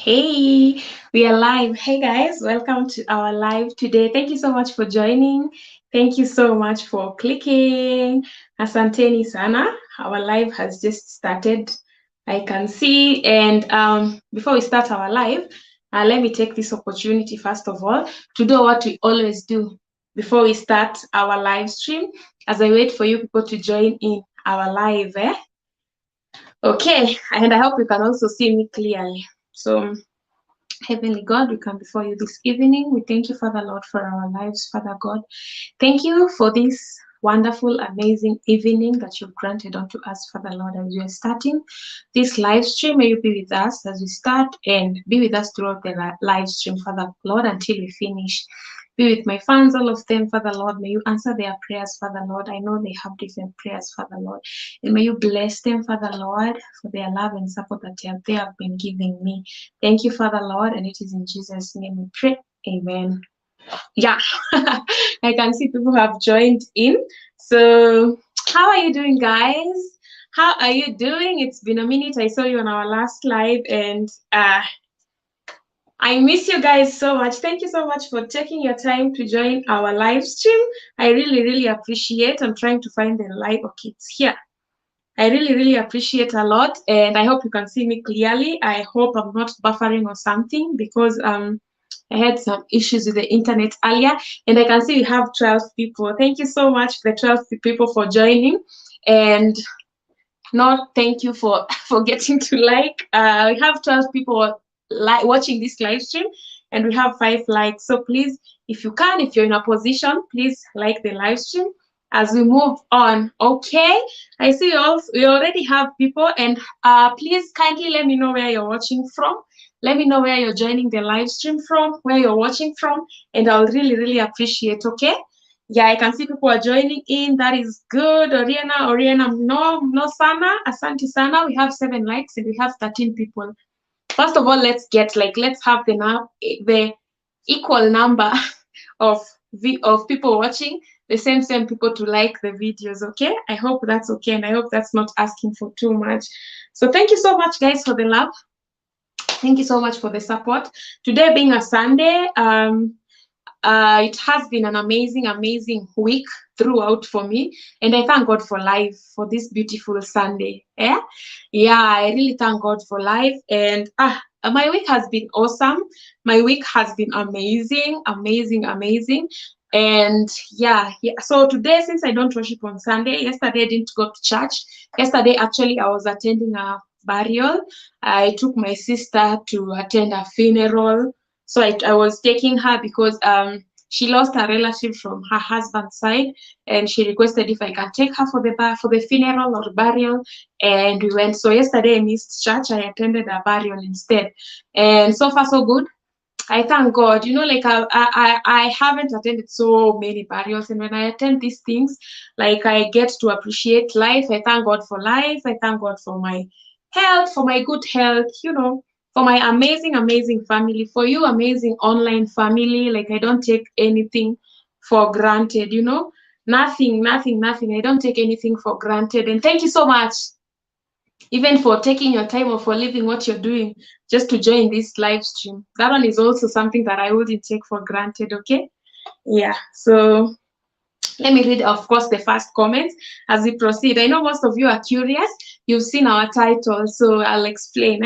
Hey, we are live. Hey guys, welcome to our live today. Thank you so much for joining. Thank you so much for clicking. Asanteni sana. Our live has just started. I can see. And before we start our live, let me take this opportunity first of all to do what we always do before we start our live stream. As I wait for you people to join in our live, Okay, and I hope you can also see me clearly. So. Heavenly God, we come before you this evening. We thank you, Father Lord, for our lives, Father God. Thank you for this wonderful, amazing evening that you've granted unto us, Father Lord, as we are starting this live stream. May you be with us as we start and be with us throughout the live stream, Father Lord, until we finish. Be with my fans, all of them, Father Lord. May you answer their prayers, Father Lord. I know they have different prayers, Father Lord. And may you bless them, Father Lord, for their love and support that they have been giving me. Thank you, Father Lord, and it is in Jesus' name we pray. Amen. Yeah, I can see people have joined in. So, how are you doing, guys? How are you doing? It's been a minute. I saw you on our last live, and I miss you guys so much. Thank you so much for taking your time to join our live stream. I really, really appreciate. I'm trying to find the live. Okay, it's here. I really, really appreciate a lot, and I hope you can see me clearly. I hope I'm not buffering or something because I had some issues with the internet earlier, and I can see we have 12 people. Thank you so much, the 12 people, for joining, and not thank you for forgetting to like. We have 12 people watching this live stream, and we have 5 likes. So please, if you can, if you're in a position, please like the live stream as we move on. Okay, I see we already have people, and please kindly let me know where you're watching from. Let me know where you're joining the live stream from, where you're watching from, and I'll really, really appreciate. Okay. Yeah, I can see people are joining in. That is good. Oriana, no sana. Asante sana. We have 7 likes and we have 13 people. First of all, let's have the equal number of people watching, the same people to like the videos. Okay, I hope that's okay, and I hope that's not asking for too much. So thank you so much, guys, for the love. Thank you so much for the support. Today being a Sunday, it has been an amazing week throughout for me, and I thank God for life for this beautiful Sunday. Yeah, I really thank God for life, and my week has been awesome. My week has been amazing. And yeah. So today, since I don't worship on Sunday, yesterday I didn't go to church. Yesterday, actually, I was attending a burial. I took my sister to attend a funeral. So I was taking her because she lost a relative from her husband's side, and she requested if I can take her for the funeral or burial, and we went. So yesterday I missed church. I attended a burial instead, and so far so good. I thank God. Like I haven't attended so many burials, and when I attend these things, like I get to appreciate life. I thank God for life. I thank God for my health, for my good health. For my amazing family, for you amazing online family. Like I don't take anything for granted. Nothing. I don't take anything for granted, and thank you so much even for taking your time or for leaving what you're doing just to join this live stream. That one is also something that I wouldn't take for granted. Okay. Yeah. So let me read, of course, the first comments as we proceed. I know most of you are curious. You've seen our title, so I'll explain.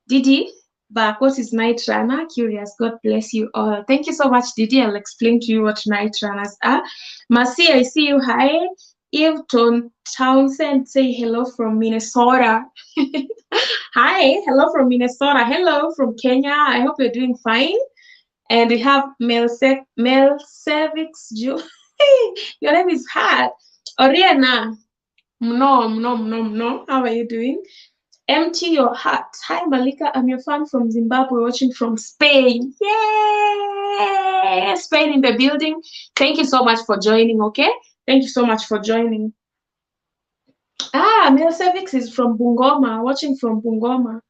Didi, but what is night runner? Curious. God bless you all. Thank you so much, Didi. I'll explain to you what night runners are. Mercy, I see you. Hi. Eveton Townsend, say hello from Minnesota. Hi, hello from Minnesota. Hello from Kenya. I hope you're doing fine. And we have Mel Sevix. Your name is hard. Oriana. No. How are you doing? Empty your heart. Hi, Malika. I'm your fan from Zimbabwe, watching from Spain. Yay! Spain in the building. Thank you so much for joining, okay? Thank you so much for joining. Mel Sevix is from Bungoma, watching from Bungoma.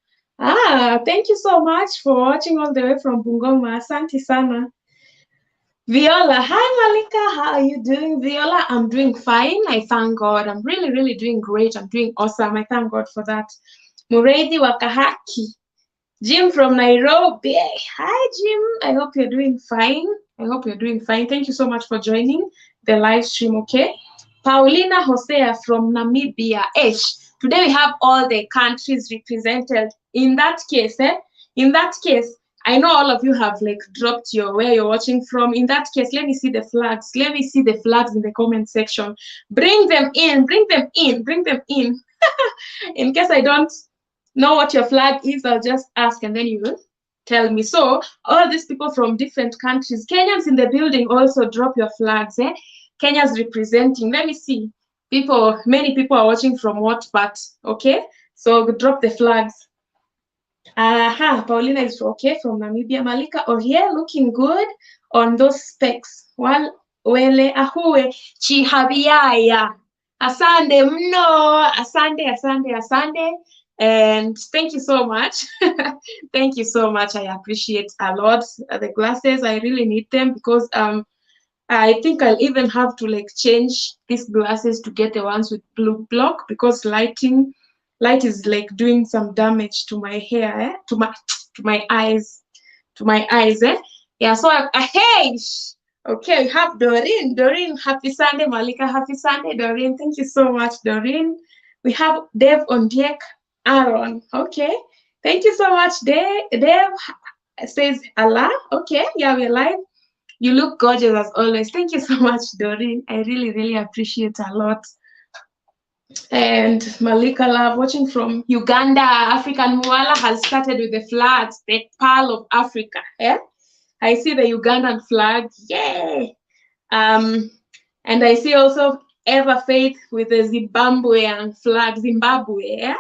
Thank you so much for watching all the way from Bungoma. Asante sana. Viola, hi Malika, how are you doing? Viola, I'm doing fine. I thank God. I'm really doing great. I'm doing awesome. I thank God for that. Mureithi Wakahaki. Jim from Nairobi. Hi, Jim. I hope you're doing fine. I hope you're doing fine. Thank you so much for joining the live stream, okay? Paulina Hosea from Namibia. Today we have all the countries represented. In that case, I know all of you have like dropped your where you're watching from. In that case, let me see the flags. Let me see the flags in the comment section. Bring them in, bring them in, bring them in. In case I don't know what your flag is, I'll just ask and then you will tell me. So all these people from different countries, Kenyans in the building, also drop your flags. Kenya's representing. Let me see. Many people are watching from what part? Okay, so drop the flags. Paulina is okay from Namibia. Malika Orie looking good on those specs. Wale ahue chihabiaya. Asande mno. Asande. And thank you so much. Thank you so much. I appreciate a lot the glasses. I really need them because I think I'll even have to like change these glasses to get the ones with blue block because light is like doing some damage to my hair, to my eyes. Yeah, so hey, okay, we have Doreen, happy Sunday. Malika, happy Sunday. Doreen, thank you so much, Doreen. We have Dave Ondiek Aaron. Okay, thank you so much, Dave. Dave says Allah. Okay, yeah, we're live. You look gorgeous as always. Thank you so much, Doreen. I really, really appreciate a lot. And Malika Love, watching from Uganda, African Muala has started with the flags, the Pearl of Africa. Yeah, I see the Ugandan flag. Yay! And I see also Eva Faith with the Zimbabwean flag. Zimbabwe, yeah?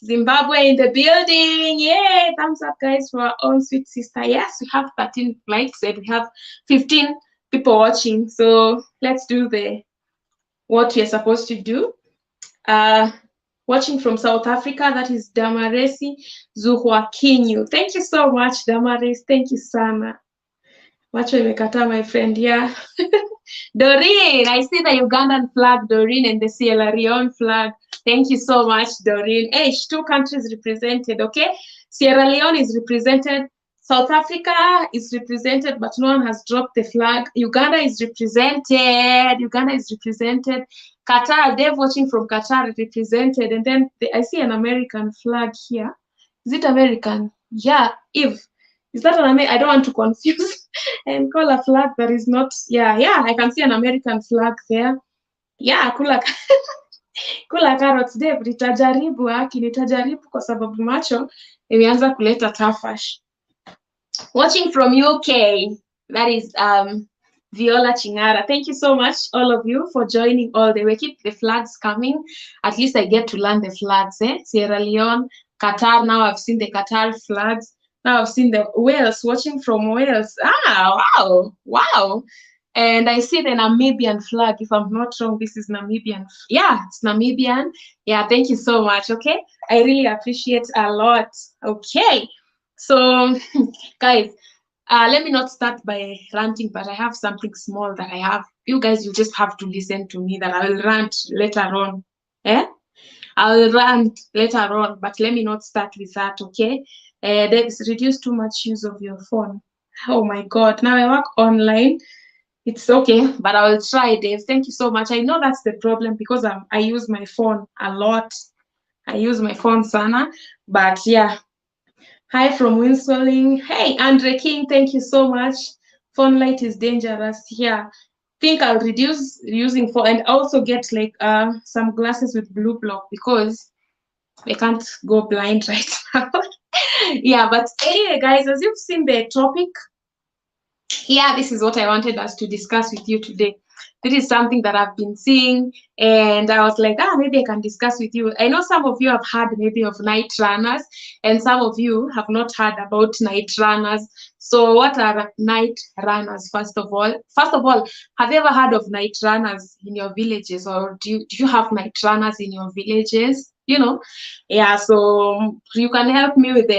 Zimbabwe in the building. Yay! Thumbs up, guys, for our own sweet sister. Yes, we have 13 likes and we have 15 people watching. So let's do what we're supposed to do. Watching from South Africa, that is Damaresi Zuhwakinyu. Thank you so much, Damaris. Thank you, Sana. Macho imekata, my friend. Yeah. Doreen, I see the Ugandan flag, Doreen, and the Sierra Leone flag. Thank you so much, Doreen. Hey, 2 countries represented, okay? Sierra Leone is represented. South Africa is represented, but no one has dropped the flag. Uganda is represented. Qatar, Dave watching from Qatar represented. And then I see an American flag here. Is it American? Yeah, Eve. Is that an American? I don't want to confuse and call a flag that is not. Yeah, I can see an American flag there. Yeah, kula carrots, Dave. Nitajaribu kwa sababu macho imeanza kuleta tafash. Watching from UK, that is Viola Chingara. Thank you so much, all of you, for joining all the way. Keep the flags coming. At least I get to learn the flags. Sierra Leone, Qatar. Now I've seen the Qatar flags. Now I've seen the Wales, watching from Wales. Wow. And I see the Namibian flag. If I'm not wrong, this is Namibian. Yeah, it's Namibian. Yeah, thank you so much, okay? I really appreciate a lot. Okay, so guys, let me not start by ranting, but I have something small that I have. You guys, you just have to listen to me that I will rant later on. I will rant later on, but let me not start with that, okay? Let's reduce too much use of your phone. Oh my God, now I work online. It's okay, but I will try, Dave. Thank you so much. I know that's the problem because I use my phone a lot. I use my phone, Sana, but yeah. Hi from Winsoling. Hey, Andre King, thank you so much. Phone light is dangerous. Yeah, think I'll reduce using phone and also get like some glasses with blue block because I can't go blind right now. Yeah, but anyway, guys, as you've seen the topic, yeah, this is what I wanted us to discuss with you today. This is something that I've been seeing, and I was like, maybe I can discuss with you. I know some of you have heard maybe of night runners, and some of you have not heard about night runners. So what are night runners, first of all? Have you ever heard of night runners in your villages, or do you have night runners in your villages? You know, yeah, so you can help me with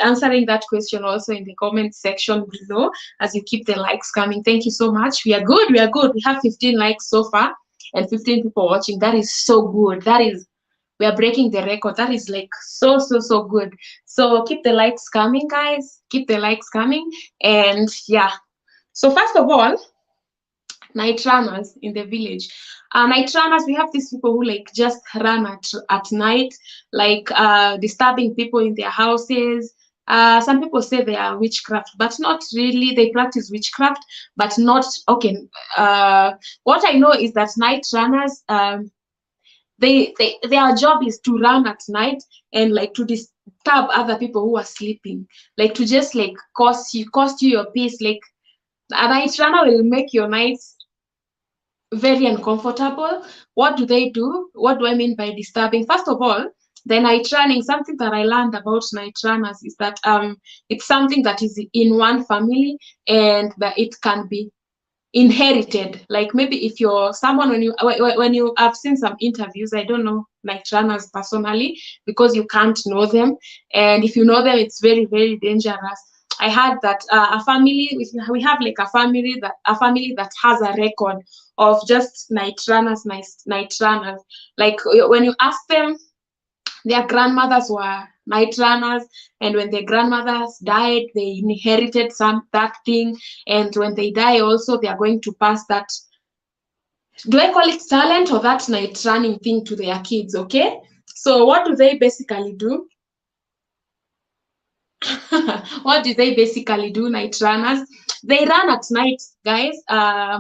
answering that question also in the comment section below as you keep the likes coming. Thank you so much. We are good. We have 15 likes so far and 15 people watching. That is so good. We we are breaking the record. That is like so good. So keep the likes coming, guys. Keep the likes coming. And yeah, so first of all, night runners in the village. Night runners, we have these people who like just run at night, like disturbing people in their houses. Some people say they are witchcraft, but not really. They practice witchcraft, but not okay. What I know is that night runners, their job is to run at night and like to disturb other people who are sleeping, like to just like cost you your peace. Like a night runner will make your nights very uncomfortable. What do they do? What do I mean by disturbing? First of all, the night running, something that I learned about night runners is that it's something that is in one family and that it can be inherited. Like maybe if you're someone, when you I've seen some interviews, I don't know night runners personally because you can't know them, and if you know them, it's very dangerous. I heard that a family, we have like a family that has a record of just night runners. Like when you ask them, their grandmothers were night runners, and when their grandmothers died, they inherited that thing, and when they die also, they are going to pass that, do I call it talent or that night running thing, to their kids. Okay, so what do they basically do? What do they basically do, night runners? They run at night, guys,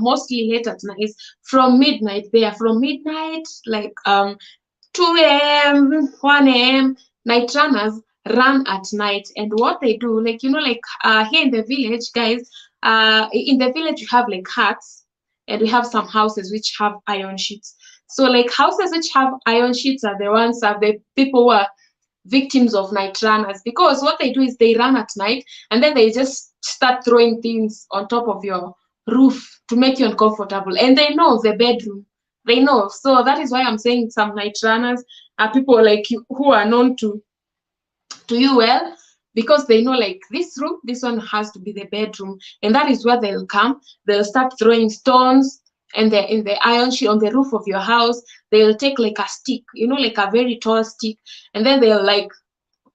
mostly late at night, from midnight. They are from midnight, like 2 a.m., 1 a.m. Night runners run at night. And what they do, like, like here in the village, guys, in the village, we have like huts, and we have some houses which have iron sheets. So like houses which have iron sheets are the ones, are the people who are victims of night runners, because what they do is they run at night and then they just start throwing things on top of your roof to make you uncomfortable, and they know the bedroom, they know. So that is why I'm saying some night runners are people like you who are known to you well, because they know like this room, this one has to be the bedroom, and that is where they'll come. They'll start throwing stones, and they're in the iron sheet on the roof of your house. They'll take like a stick, like a very tall stick, and then they'll like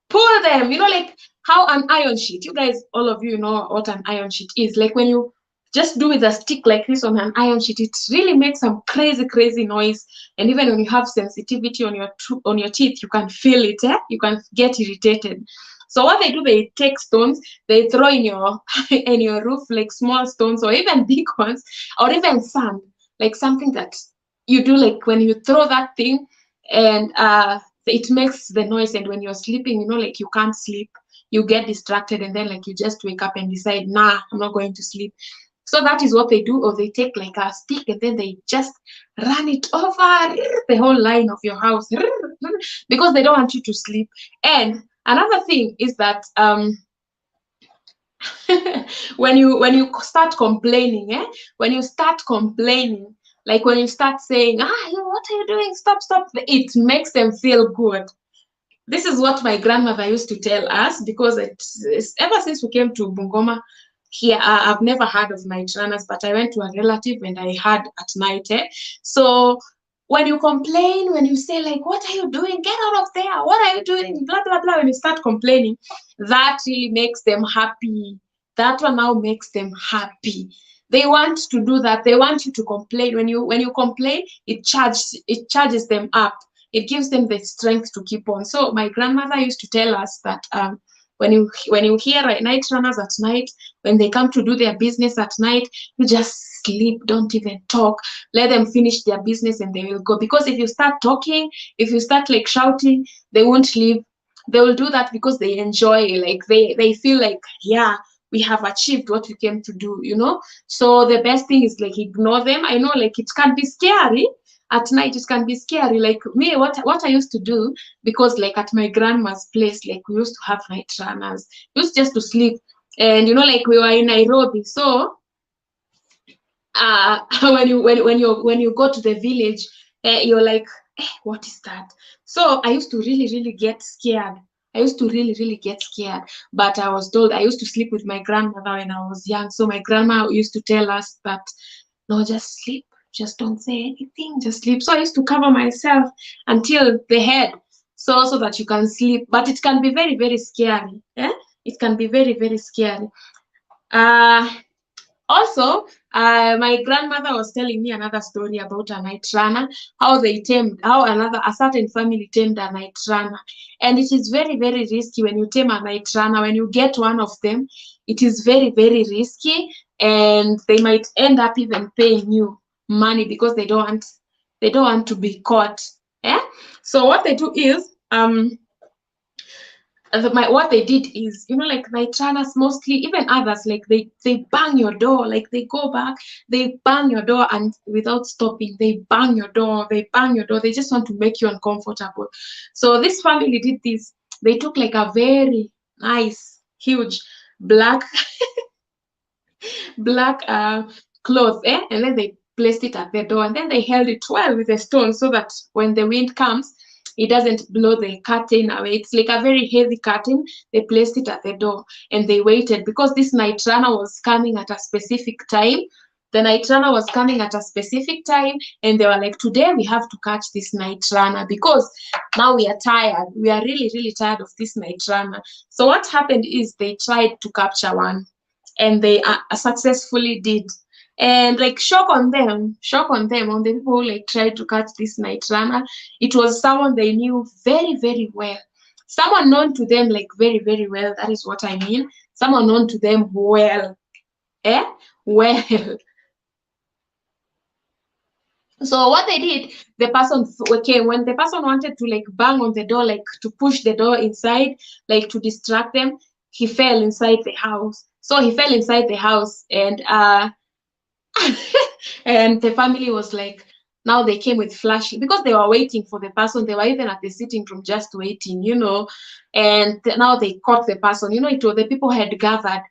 pull them, like how an iron sheet, you guys, all of you know what an iron sheet is. Like when you just do with a stick like this on an iron sheet, it really makes some crazy noise. And even when you have sensitivity on your teeth, you can feel it. You can get irritated. So what they do, they take stones, they throw in your in your roof, like small stones or even big ones, or even sand, like something that you do, like when you throw that thing, and it makes the noise. And when you're sleeping, like you can't sleep, you get distracted, and then like you just wake up and decide, nah, I'm not going to sleep. So that is what they do. Or they take like a stick and then they just run it over the whole line of your house, because they don't want you to sleep. And another thing is that when you start complaining, when you start complaining, like when you start saying, what are you doing, stop, it makes them feel good. This is what my grandmother used to tell us, because it's ever since we came to Bungoma here, I've never heard of night runners, but I went to a relative and I heard at night. So when you complain, when you say like, what are you doing, get out of there, what are you doing, blah blah blah, when you start complaining, that really makes them happy. That one now makes them happy. They want to do that. They want you to complain. When you complain, it charges them up. It gives them the strength to keep on. So my grandmother used to tell us that when you hear night runners at night, when they come to do their business at night, you just sleep, don't even talk, let them finish their business and they will go. Because if you start talking, if you start like shouting, they won't leave. They will do that because they enjoy, like they feel like, yeah, we have achieved what we came to do. So the best thing is like ignore them. I know like it can be scary at night, it can be scary. Like me, what I used to do, because like at my grandma's place, like we used to have night runners. We used just to sleep, and like we were in Nairobi. So when you go to the village, you're like, what is that? So I used to really get scared. I used to really get scared. But I was told, I used to sleep with my grandmother when I was young. So my grandma used to tell us that, no, just sleep. just don't say anything, just sleep. So I used to cover myself until the head, so that you can sleep. But it can be very, very scary. Yeah, it can be very, very scary. Also, my grandmother was telling me another story about a night runner, how a certain family tamed a night runner. And it is very, very risky when you tame a night runner. When you get one of them, it is very, very risky, and they might end up even paying you money because they don't want to be caught. Yeah. So what they do is what they did is, like night runners mostly, even others, like they bang your door, like they go back, they bang your door, and without stopping, they bang your door, they just want to make you uncomfortable. So this family did this. They took like a very nice, huge black black cloth, and then they placed it at the door, and then they held it well with a stone so that when the wind comes, it doesn't blow the curtain away. It's like a very heavy curtain. They placed it at the door, and they waited because this night runner was coming at a specific time. The night runner was coming at a specific time, and they were like, today we have to catch this night runner because now we are tired. We are really, really tired of this night runner. So what happened is they tried to capture one, and they successfully did. And like shock on them, on the people who like tried to catch this night runner. It was someone they knew very, very well. Someone known to them like very, very well. That is what I mean. Someone known to them well. Well. So what they did, the person came when the person wanted to like bang on the door, like to push the door inside, like to distract them. He fell inside the house. So he fell inside the house, and and the family was like, now they came with flashing because they were waiting for the person. They were even at the sitting room just waiting, and now they caught the person. It was the people had gathered.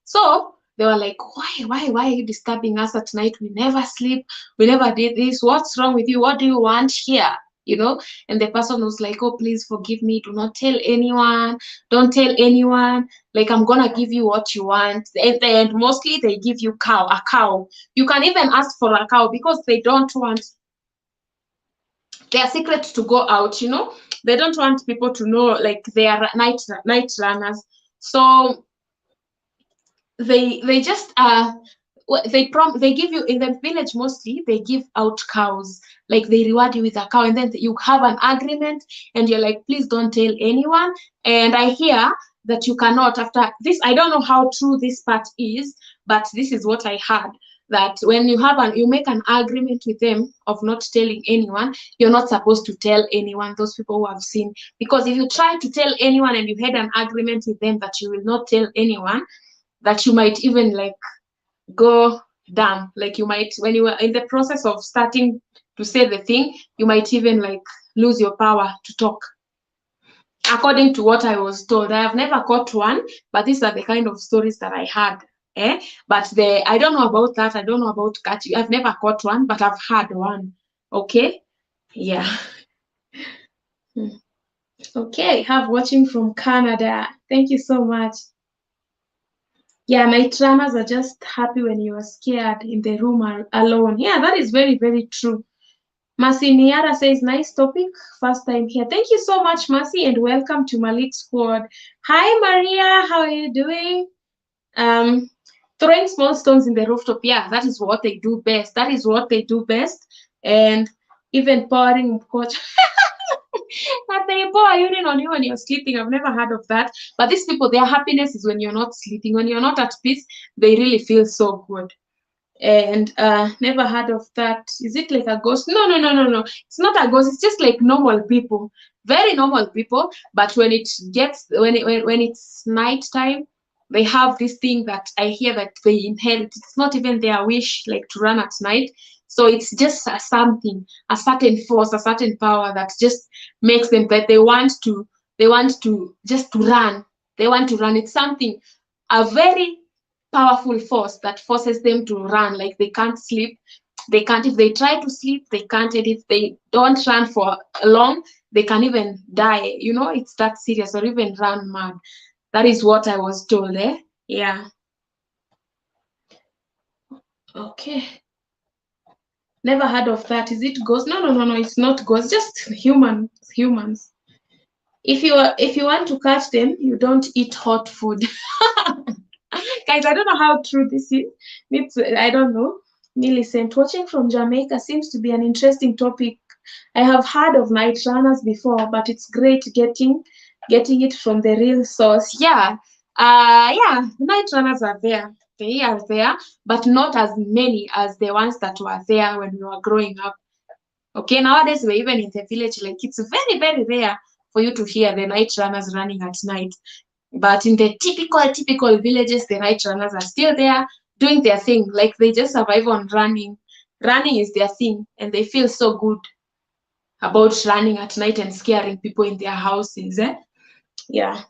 So they were like, why are you disturbing us at night? We never sleep. We never did this. What's wrong with you? What do you want here? And the person was like, oh, please forgive me. Do not tell anyone. Don't tell anyone. Like, I'm going to give you what you want. And mostly they give you a cow. You can even ask for a cow because they don't want their secret to go out, They don't want people to know, like, they are night runners. So they just they give you, in the village mostly they give out cows, like they reward you with a cow, and then you have an agreement, and you're like, please don't tell anyone. And I hear that you cannot, after this, I don't know how true this part is, but this is what I heard, that when you make an agreement with them of not telling anyone, you're not supposed to tell anyone, those people who have seen, because if you try to tell anyone and you had an agreement with them that you will not tell anyone, that you might even like go down, like you might, when you are in the process of starting to say the thing, you might even like lose your power to talk, according to what I was told. I have never caught one, but these are the kind of stories that I had. But I don't know about that. I don't know about catching. I've never caught one, but I've had one. Okay, yeah. Okay, have watching from Canada. Thank you so much. Yeah, night runners are just happy when you are scared in the room alone. Yeah, that is very, very true. Mercy Niara says, nice topic, first time here. Thank you so much, Mercy, and welcome to Malik Squad. Hi, Maria, how are you doing? Throwing small stones in the rooftop. Yeah, that is what they do best. That is what they do best. And even pouring coach. But they pour urine on you when you're sleeping. I've never heard of that. But these people, their happiness is when you're not sleeping. When you're not at peace, they really feel so good. And never heard of that. Is it like a ghost? No. It's not a ghost. It's just like normal people, very normal people. But when it's nighttime, they have this thing that I hear that they inherit. It's not even their wish, like to run at night. So it's just a certain force, a certain power that just makes them that they want to just to run. They want to run. It's something, a very powerful force that forces them to run. Like they can't sleep. They can't, if they try to sleep, they can't. And if they don't run for long, they can even die. It's that serious, or even run mad. That is what I was told. Yeah. Okay. Never heard of that. Is it ghosts? No, no, no, no. It's not ghosts. Just humans. If you want to catch them, you don't eat hot food. Guys, I don't know how true this is. I don't know. Millicent, watching from Jamaica seems to be an interesting topic. I have heard of night runners before, but it's great getting it from the real source. Yeah. Yeah, night runners are there. They are there, but not as many as the ones that were there when we were growing up. Okay, nowadays we're even in the village, like it's very, very rare for you to hear the night runners running at night. But in the typical villages, the night runners are still there doing their thing. Like they just survive on running. Running is their thing, and they feel so good about running at night and scaring people in their houses. Yeah.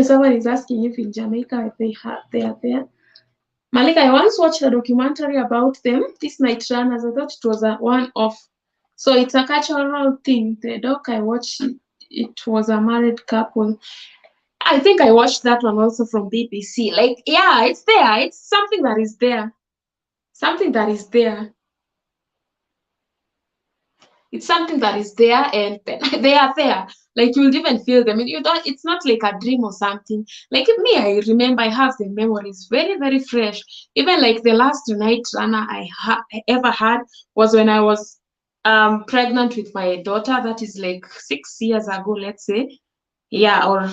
Someone is asking if in Jamaica they are there. Malik, I once watched a documentary about them, these night runners. I thought it was a one-off. So it's a cultural thing. The doc I watched, it was a married couple. I think I watched that one also from BBC. Like, yeah, it's there. It's something that is there. Something that is there. It's something that is there, and they are there. Like you'll even feel them. You don't. It's not like a dream or something. Like me, I remember. I have the memories very, very fresh. Even like the last night runner I ever had was when I was pregnant with my daughter. That is like 6 years ago, let's say. Yeah, or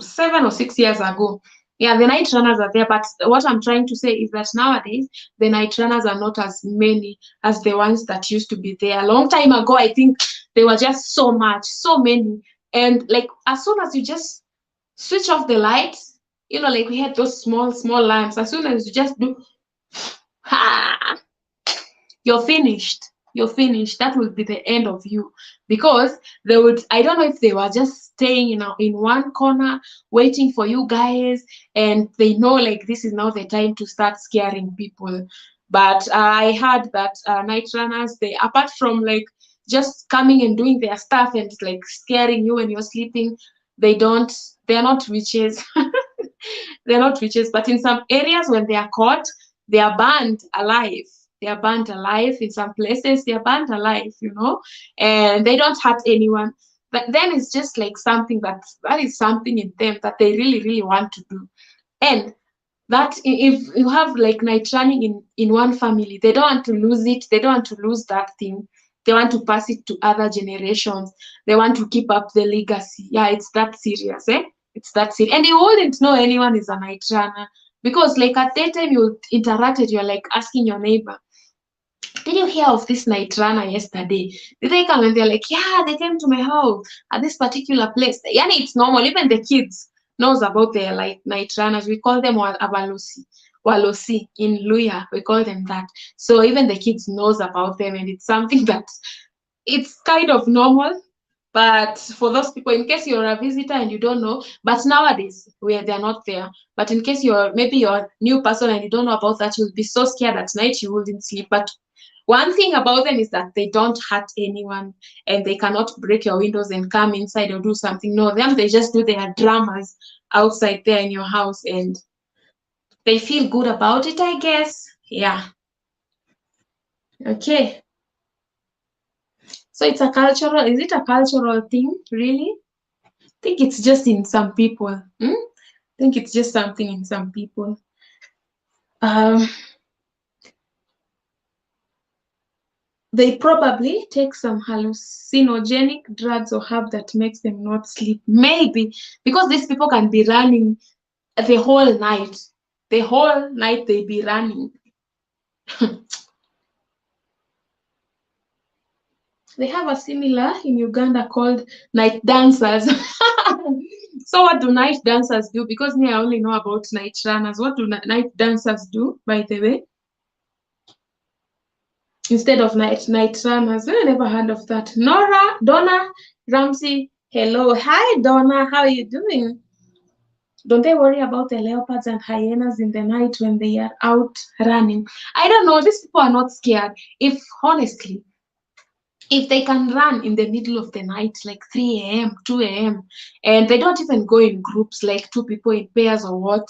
7 or 6 years ago. Yeah, the night runners are there, but what I'm trying to say is that nowadays the night runners are not as many as the ones that used to be there. A long time ago, I think they were just so many. And like as soon as you just switch off the lights, like we had those small lamps. As soon as you just do, you're finished. You're finished. That will be the end of you, because they would. I don't know if they were just staying in one corner waiting for you guys, and they know like this is now the time to start scaring people. But I heard that night runners, they, apart from like just coming and doing their stuff and like scaring you when you're sleeping, they're not witches. They're not witches, but in some areas when they are caught, they are burned alive. They are burnt alive. In some places, they are burnt alive, and they don't hurt anyone. But then it's just like something that is something in them that they really, really want to do. And that if you have like night running in one family, they don't want to lose it. They don't want to lose that thing. They want to pass it to other generations. They want to keep up the legacy. Yeah, it's that serious, It's that serious. And you wouldn't know anyone is a night runner, because like at that time you interacted, you're like asking your neighbor, did you hear of this night runner yesterday? Did they come? And they're like, yeah, they came to my house at this particular place. Yani, it's normal. Even the kids knows about their like night runners. We call them Walosi in Luya. We call them that. So even the kids knows about them, and it's something that it's kind of normal. But for those people, in case you're a visitor and you don't know, but nowadays where they're not there. But in case you're a new person and you don't know about that, you'll be so scared at night you wouldn't sleep. But one thing about them is that they don't hurt anyone, and they cannot break your windows and come inside or do something. No, they just do their dramas outside there in your house, and they feel good about it, I guess. Yeah. Okay. So is it a cultural thing, really? I think it's just in some people. I think it's just something in some people. They probably take some hallucinogenic drugs or herb that makes them not sleep. Maybe, because these people can be running the whole night. The whole night they be running. They have a similar in Uganda called night dancers. So what do night dancers do? Because me, I only know about night runners. What do night dancers do, by the way? Instead of night runners. I never heard of that. Donna Ramsey, hello. Hi, Donna. How are you doing? Don't they worry about the leopards and hyenas in the night when they are out running? I don't know. These people are not scared. Honestly, if they can run in the middle of the night, like 3 a.m., 2 a.m., and they don't even go in groups, like 2 people in pairs or what,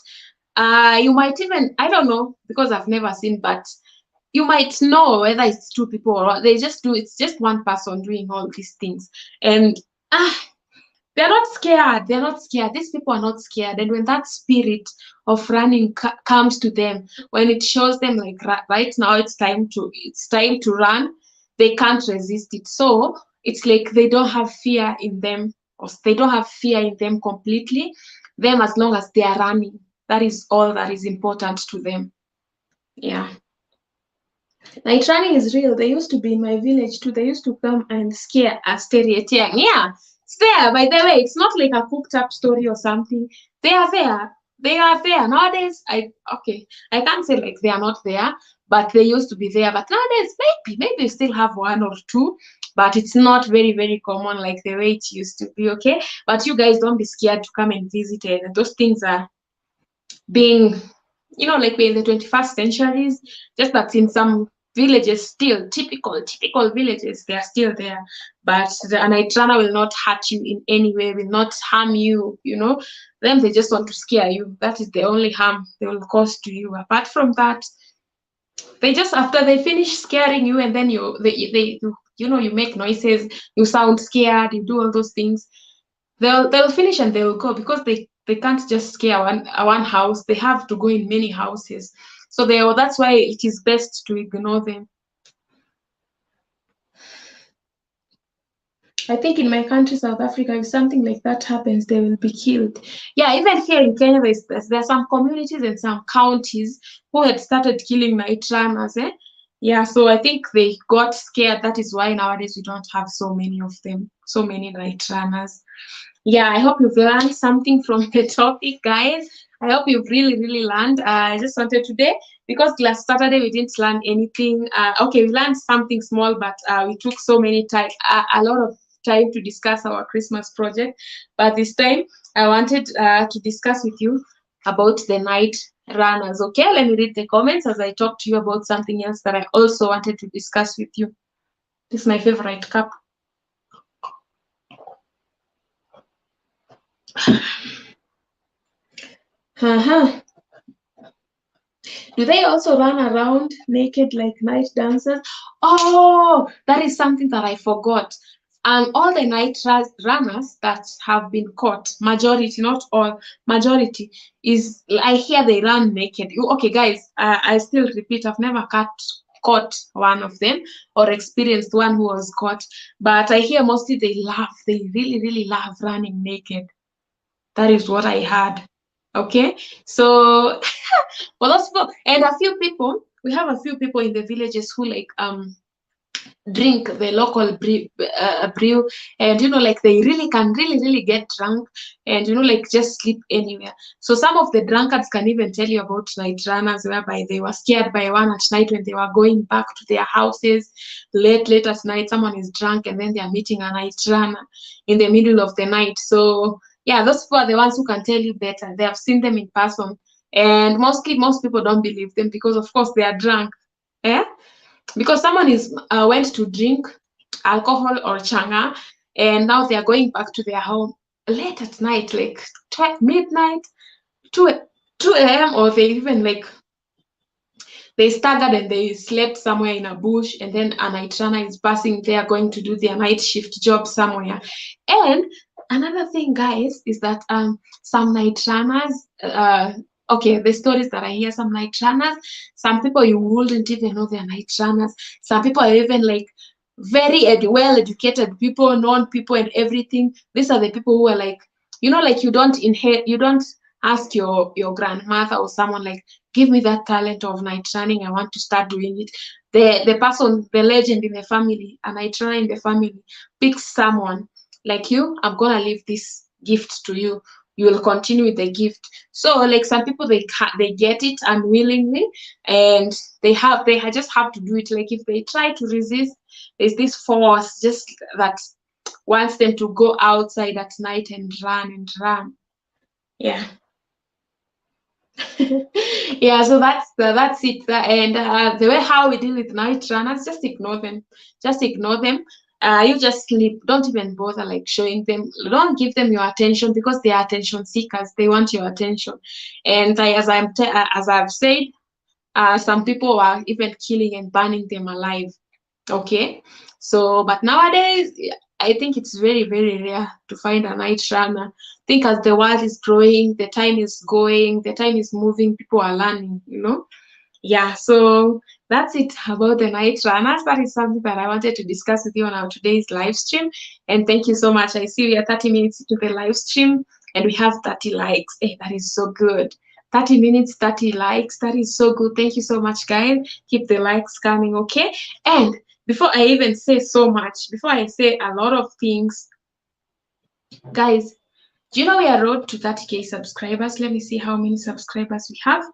you might even, I don't know, because I've never seen, but you might know whether it's two people or they just do, it's just one person doing all these things. And they're not scared. They're not scared. These people are not scared. And when that spirit of running comes to them, when it shows them like right now it's time to run, they can't resist it. So it's like they don't have fear in them, or they don't have fear in them completely. Them, as long as they are running, that is all that is important to them. Yeah. Night running is real. They used to be in my village too. They used to come and scare us, stereotyping. Yeah, it's there. By the way, it's not like a cooked up story or something. They are there. They are there. Nowadays, I can't say like they are not there, but they used to be there. But nowadays, maybe we still have one or two, but it's not very, very common like the way it used to be, okay? But you guys don't be scared to come and visit it. Those things are being, like we're in the 21st centuries, just that in some villages still, typical villages, they are still there. But a night runner will not hurt you in any way, will not harm you, Them, they just want to scare you. That is the only harm they will cause to you. Apart from that, they just, after they finish scaring you, and then you make noises, you sound scared, you do all those things, they'll finish and they'll go, because they can't just scare one house. They have to go in many houses. So that's why it is best to ignore them. I think in my country, South Africa, if something like that happens, they will be killed. Yeah, even here in Kenya, there are some communities and some counties who had started killing night runners. Yeah, so I think they got scared. That is why nowadays we don't have so many of them, so many night runners. Yeah, I hope you've learned something from the topic, guys. I hope you've really, really learned. I just wanted today, because last Saturday we didn't learn anything. Okay, we learned something small, but we took so many time, a lot of time to discuss our Christmas project. But this time, I wanted to discuss with you about the night runners. Okay, let me read the comments as I talk to you about something else that I also wanted to discuss with you. This is my favorite cup. Do they also run around naked like night dancers? Oh, that is something that I forgot. And all the night runners that have been caught, majority, not all, majority, is, I hear they run naked. Okay, guys, I still repeat, I've never caught one of them or experienced one who was caught, but I hear mostly they really, really love running naked. That is what I heard. Okay, so well, those people, and we have a few people in the villages who like drink the local brew, and like they really can really get drunk, and like just sleep anywhere. So some of the drunkards can even tell you about night runners, whereby they were scared by one at night when they were going back to their houses late at night. Someone is drunk, and then they are meeting a night runner in the middle of the night. So yeah, those people are the ones who can tell you better. They have seen them in person, and most people don't believe them, because of course they are drunk. Yeah, because someone went to drink alcohol or changa, and now they are going back to their home late at night, like midnight, 2 a.m., or they even like they staggered and they slept somewhere in a bush, and then a night runner is passing there going to do their night shift job somewhere. And another thing, guys, is that some night runners, okay, the stories that I hear, some night runners, some people you wouldn't even know they're night runners. Some people are even like very well-educated people, known people and everything. These are the people who are like, like you don't ask your grandmother or someone like, give me that talent of night running, I want to start doing it. The person, the legend in the family, a night runner in the family, picks someone like you. I'm gonna leave this gift to you. You will continue with the gift. So like some people, they get it unwillingly, and they just have to do it. Like if they try to resist, there's this force just that wants them to go outside at night and run. Yeah. Yeah, so that's it. And the way how we deal with night runners, just ignore them. You just sleep. Don't even bother like showing them. Don't give them your attention, because they are attention seekers. They want your attention. And as I've said, Some people were even killing and burning them alive. Okay, so but nowadays I think it's very, very rare to find a night runner. I think as the world is growing, the time is going, the time is moving, people are learning, Yeah, so that's it about the night runners. That is something that I wanted to discuss with you on our today's live stream. And thank you so much. I see we are 30 minutes into the live stream and we have 30 likes. Hey, that is so good. 30 minutes, 30 likes. That is so good. Thank you so much, guys. Keep the likes coming, okay? And before I even say so much, before I say a lot of things, guys, do you know we are road to 30K subscribers? Let me see how many subscribers we have.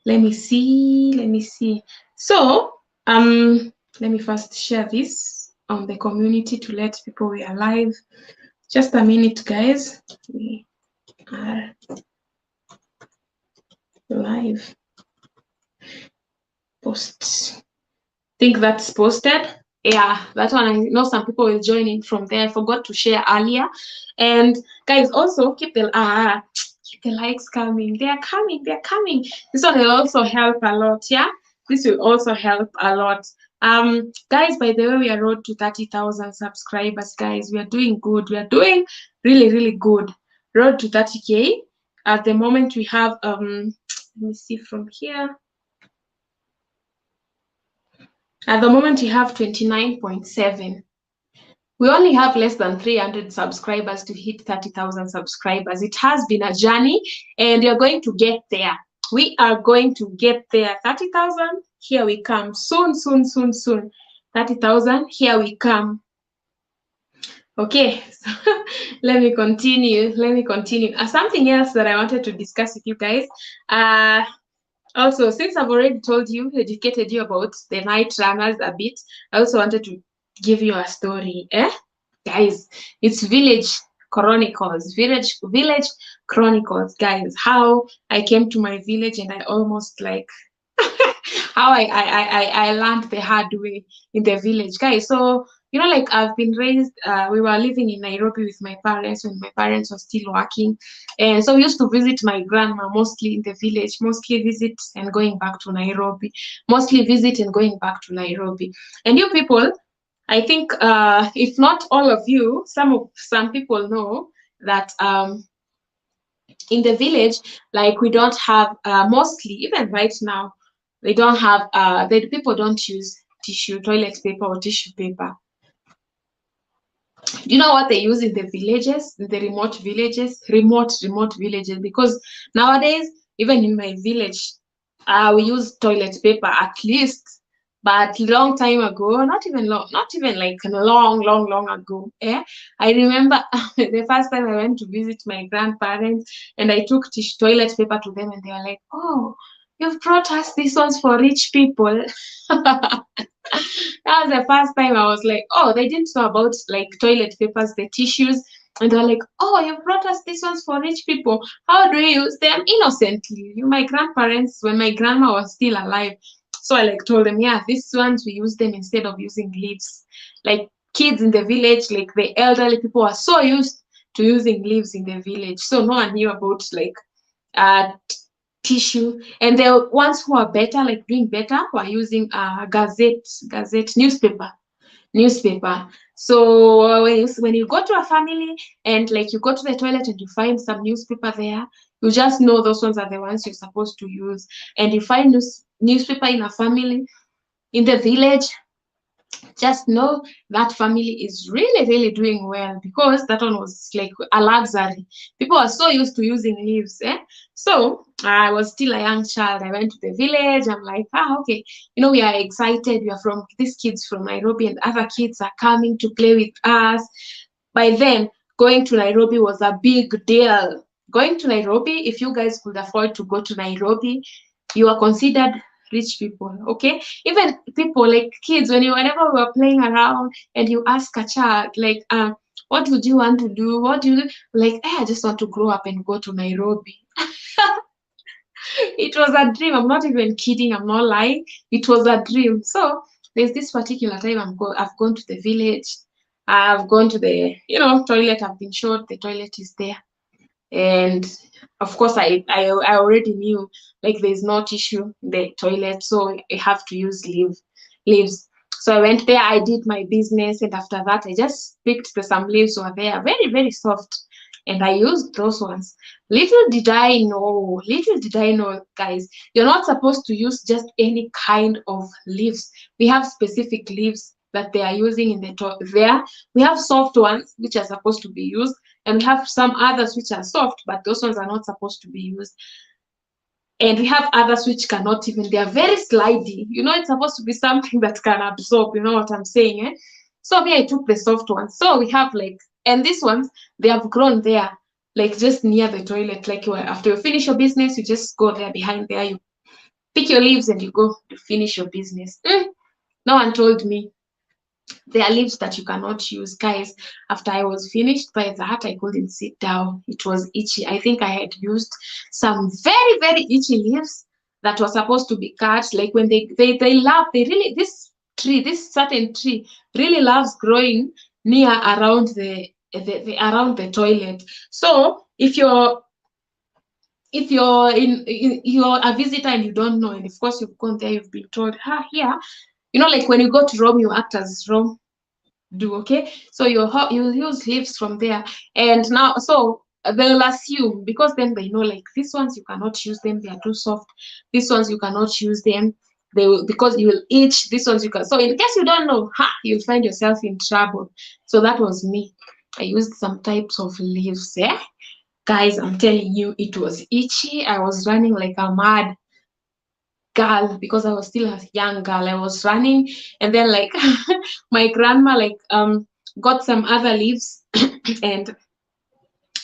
Let me see. So, let me first share this on the community to let people we are live. Just a minute, guys. We are live. Post. Think that's posted. Yeah, that one I know some people will join in from there. I forgot to share earlier. And guys, also keep the likes coming. They are coming. This one will also help a lot. Yeah, this will also help a lot. Guys, by the way, we are road to 30,000 subscribers. Guys, we are doing good. We are doing really, really good. Road to 30K. At the moment, we have let me see from here. At the moment, we have 29.7. We only have less than 300 subscribers to hit 30,000 subscribers. It has been a journey, and you're going to get there. We are going to get there. 30,000, here we come. Soon. 30,000, here we come. Okay, so let me continue. Something else that I wanted to discuss with you guys. Also, since I've already told you, educated you about the night runners a bit, I also wanted to give you a story. Guys, it's Village Chronicles. Village Chronicles, guys. How I came to my village and I almost like how I learned the hard way in the village, guys. So like I've been raised, we were living in Nairobi with my parents when my parents were still working, and so we used to visit my grandma mostly in the village, mostly visit and going back to Nairobi, And you people, I think if not all of you, some people know that in the village, like we don't have mostly, even right now, they don't have the people don't use toilet paper or tissue paper. Do you know what they use in the villages, in the remote villages? Remote villages, because nowadays, even in my village, we use toilet paper at least. But long time ago, not even like long ago. I remember the first time I went to visit my grandparents and I took toilet paper to them and they were like, "Oh, you've brought us these ones for rich people." That was the first time I was like, oh, they didn't know about like toilet papers, the tissues. And they're like, oh, you brought us these ones for rich people. How do you use them? Innocently. My grandparents, when my grandma was still alive. So I like told them, yeah, these ones we use them instead of using leaves. Like kids in the village, like the elderly people are so used to using leaves in the village. So no one knew about like tissue, and the ones who are better, like doing better, were using gazette newspaper. So when you go to a family and like you go to the toilet and you find some newspaper there, you just know those ones are the ones you're supposed to use. And you find newspaper in a family in the village, just know that family is really, really doing well, because that one was like a luxury. People are so used to using leaves. So I was still a young child. I went to the village. I'm like, okay, we are excited. We are from these kids from Nairobi, and other kids are coming to play with us. By then, going to Nairobi was a big deal. Going to Nairobi, if you guys could afford to go to Nairobi, you are considered rich people, okay? Even people like kids, whenever we were playing around and you ask a child, like, what would you want to do? What do you do? Like, I just want to grow up and go to Nairobi. It was a dream. I'm not even kidding. I'm not lying. It was a dream. So there's this particular time I've gone to the village. I've gone to the, toilet. I've been showed the toilet is there. And of course, I already knew like there's no tissue in the toilet, so I have to use leaves. So I went there, I did my business, and after that, I just picked some leaves over there, very, very soft, and I used those ones. Little did I know, guys, you're not supposed to use just any kind of leaves. We have specific leaves that they are using in the there. We have soft ones, which are supposed to be used, and we have some others which are soft, but those ones are not supposed to be used. And we have others which cannot even, they are very slidey. It's supposed to be something that can absorb, you know what I'm saying, eh? So me, I took the soft ones. So we have like, and these ones, they have grown there, like just near the toilet. Like after you finish your business, you just go there behind there, you pick your leaves and you go to finish your business. No one told me there are leaves that you cannot use, guys. After I was finished by that, I couldn't sit down. It was itchy. I think I had used some very, very itchy leaves that were supposed to be cut. Like when they love, they really, this certain tree really loves growing near around around the toilet. So if you're you're a visitor and you don't know, and of course you've gone there, you've been told, here, like when you go to Rome, you act as Rome do, okay? So you use leaves from there, and now so they'll assume, because then they know like these ones you cannot use them, they are too soft. These ones you cannot use them, they will, because you will itch. These ones you can. So in case you don't know, you'll find yourself in trouble. So that was me. I used some types of leaves. Guys, I'm telling you, it was itchy. I was running like a mad girl because I was still a young girl. I was running, and then like my grandma got some other leaves and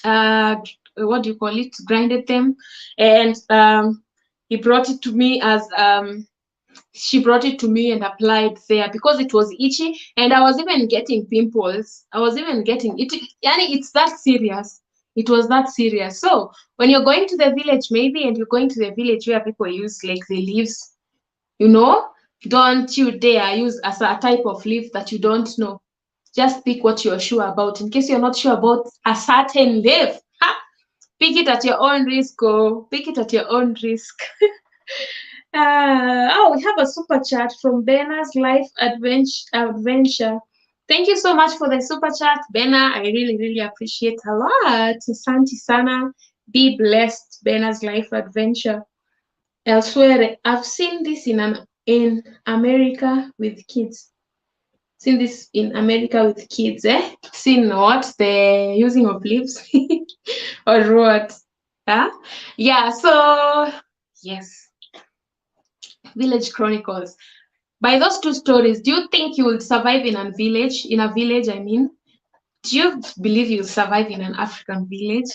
what do you call it? Grinded them, and he brought it to me as she brought it to me and applied there because it was itchy, and I was even getting pimples. I was even getting it. Yani, it's that serious. It was that serious. So when you're going to the village, maybe, and you're going to the village where people use like the leaves, don't you dare use as a type of leaf that you don't know. Just pick what you're sure about. In case you're not sure about a certain leaf, pick it at your own risk. Pick it at your own risk. We have a super chat from Bena's Life Adventure. Thank you so much for the super chat, Bena. I really, really appreciate a lot. Santi Sana, be blessed, Bena's Life Adventure. Elsewhere, I've seen this in America with kids. Seen this in America with kids, Seen what? The using of leaves or what? Yeah, so yes. Village Chronicles. By those two stories, do you think you will survive in a village? In a village, I mean. Do you believe you'll survive in an African village?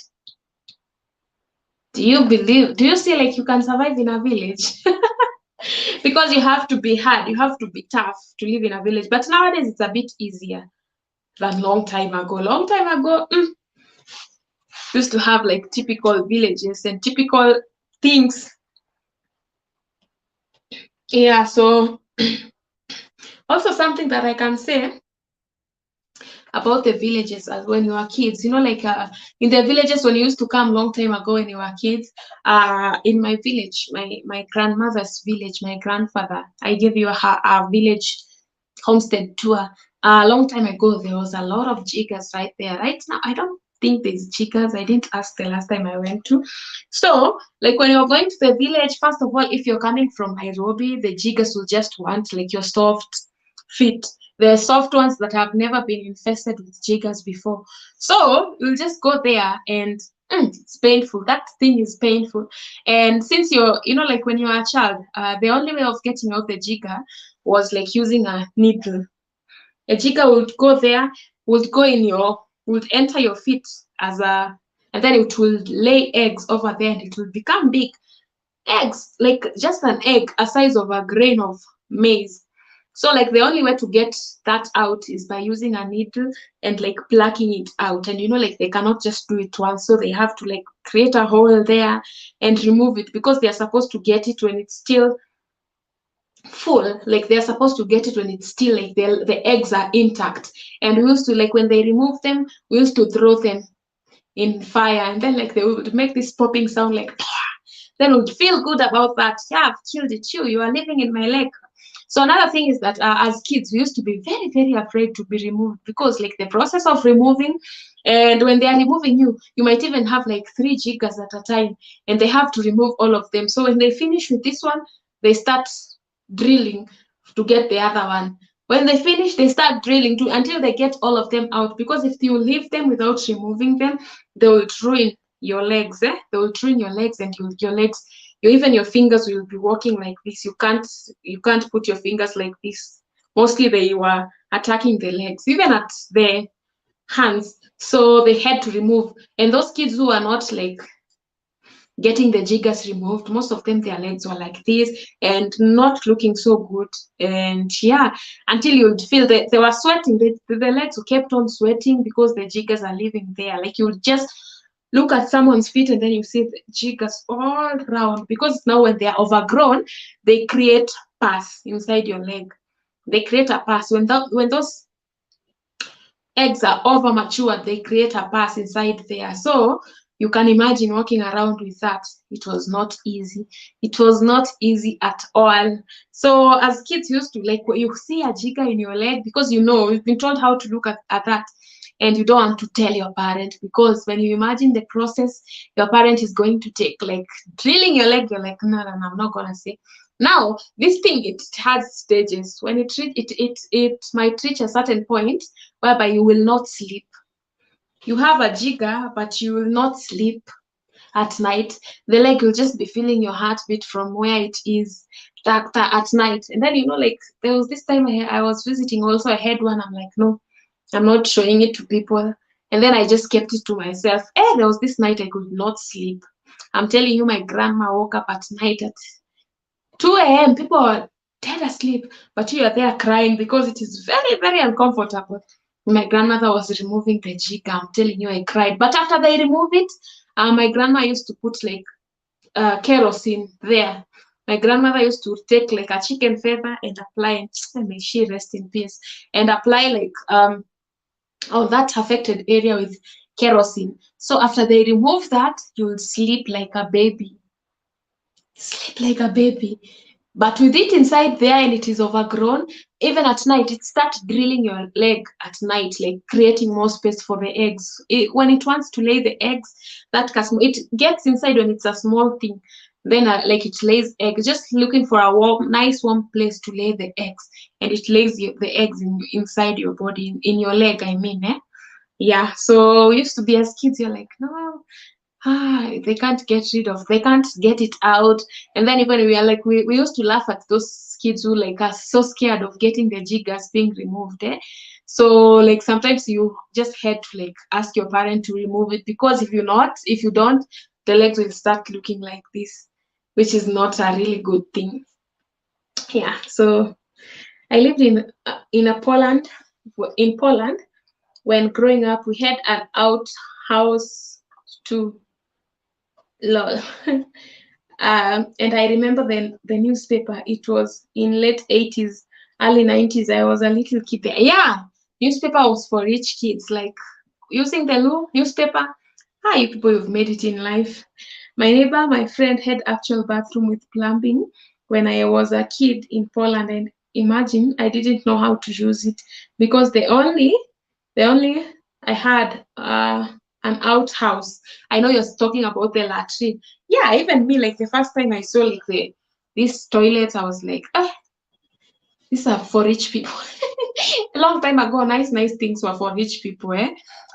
Do you see like you can survive in a village? Because you have to be hard, you have to be tough to live in a village. But nowadays it's a bit easier than long time ago. Long time ago, used to have like typical villages and typical things. Yeah, so also something that I can say about the villages as when you were kids, like in the villages when you used to come long time ago when you were kids, in my village, my grandmother's village, my grandfather, I gave you a village homestead tour. A long time ago, there was a lot of jiggers right there. Right now, I don't think there's jiggers. I didn't ask the last time I went to. So, like when you're going to the village, first of all, if you're coming from Nairobi, the jiggers will just want like your soft feet. The soft ones that have never been infested with jiggers before. So you'll just go there and it's painful. That thing is painful. And since you're, like when you're a child, the only way of getting out the jigger was like using a needle. A jigger would go there, would enter your feet and then it will lay eggs over there and it will become big. Eggs, like just an egg, a size of a grain of maize. So like the only way to get that out is by using a needle and like plucking it out. And like they cannot just do it once. So they have to like create a hole there and remove it because they're supposed to get it when it's still full. Like they're supposed to get it when it's still like the eggs are intact. And we used to like when they remove them, we used to throw them in fire, and then like they would make this popping sound like then would feel good about that. Yeah, I've killed it. You are living in my leg. So another thing is that as kids, we used to be very, very afraid to be removed because like the process of removing, and when they are removing you, you might even have like 3 jiggers at a time, and they have to remove all of them. So when they finish with this one, they start drilling to get the other one. When they finish, they start drilling too until they get all of them out. Because if you leave them without removing them, they will ruin your legs. They will ruin your legs, and your legs, even your fingers will be walking like this. You can't put your fingers like this. Mostly they were attacking the legs, even at the hands. So they had to remove. And those kids who are not like getting the jiggers removed, most of them, their legs were like this and not looking so good. And yeah, until you'd feel that they were sweating, the legs kept on sweating because the jiggers are living there. Like you would just look at someone's feet and then you see the jiggers all around, because now when they are overgrown, they create pus inside your leg. They create a pus. When those eggs are over matured, they create a pus inside there. So you can imagine walking around with that. It was not easy. It was not easy at all. So as kids used to, like, when you see a jigger in your leg, because you've been told how to look at that, and you don't want to tell your parent, because when you imagine the process your parent is going to take, like drilling your leg, you're like, no, I'm not gonna say. Now, this thing, it has stages. When it might reach a certain point whereby you will not sleep. You have a jigger, but you will not sleep at night. The leg will just be feeling your heartbeat from where it is at night. And then, like, there was this time I was visiting also, I had one. I'm like, no, I'm not showing it to people. And then I just kept it to myself. There was this night I could not sleep. I'm telling you, my grandma woke up at night at 2 a.m. People are dead asleep, but you are there crying because it is very, very uncomfortable. My grandmother was removing the jigger. I'm telling you, I cried. But after they remove it, my grandma used to put like kerosene there. My grandmother used to take like a chicken feather and apply, and may she rest in peace, and apply like on that affected area with kerosene. So after they remove that, you'll sleep like a baby. Sleep like a baby. But with it inside there and it is overgrown, even at night, it starts drilling your leg at night, like creating more space for the eggs. When it wants to lay the eggs, it gets inside when it's a small thing. Then like it lays eggs, just looking for a nice warm place to lay the eggs. And it lays the eggs inside your body, in your leg, I mean. Yeah, so we used to be as kids, you're like, no, they can't get it out. And then even we are like, we used to laugh at those kids who like are so scared of getting the jiggers being removed. So like sometimes you just had to like ask your parent to remove it, because if you don't, the legs will start looking like this, which is not a really good thing. Yeah, so I lived in Poland. In Poland, when growing up, we had an outhouse too. Lol. And I remember the newspaper. It was in late 80s, early 90s. I was a little kid there. Yeah, newspaper was for rich kids. Like using the newspaper. You people have made it in life. My neighbor, my friend, had actual bathroom with plumbing when I was a kid in Poland. And imagine, I didn't know how to use it, because the only I had an outhouse. I know you're talking about the latrine. Yeah, even me, like the first time I saw like these toilets, I was like, these are for rich people. A long time ago, nice things were for rich people.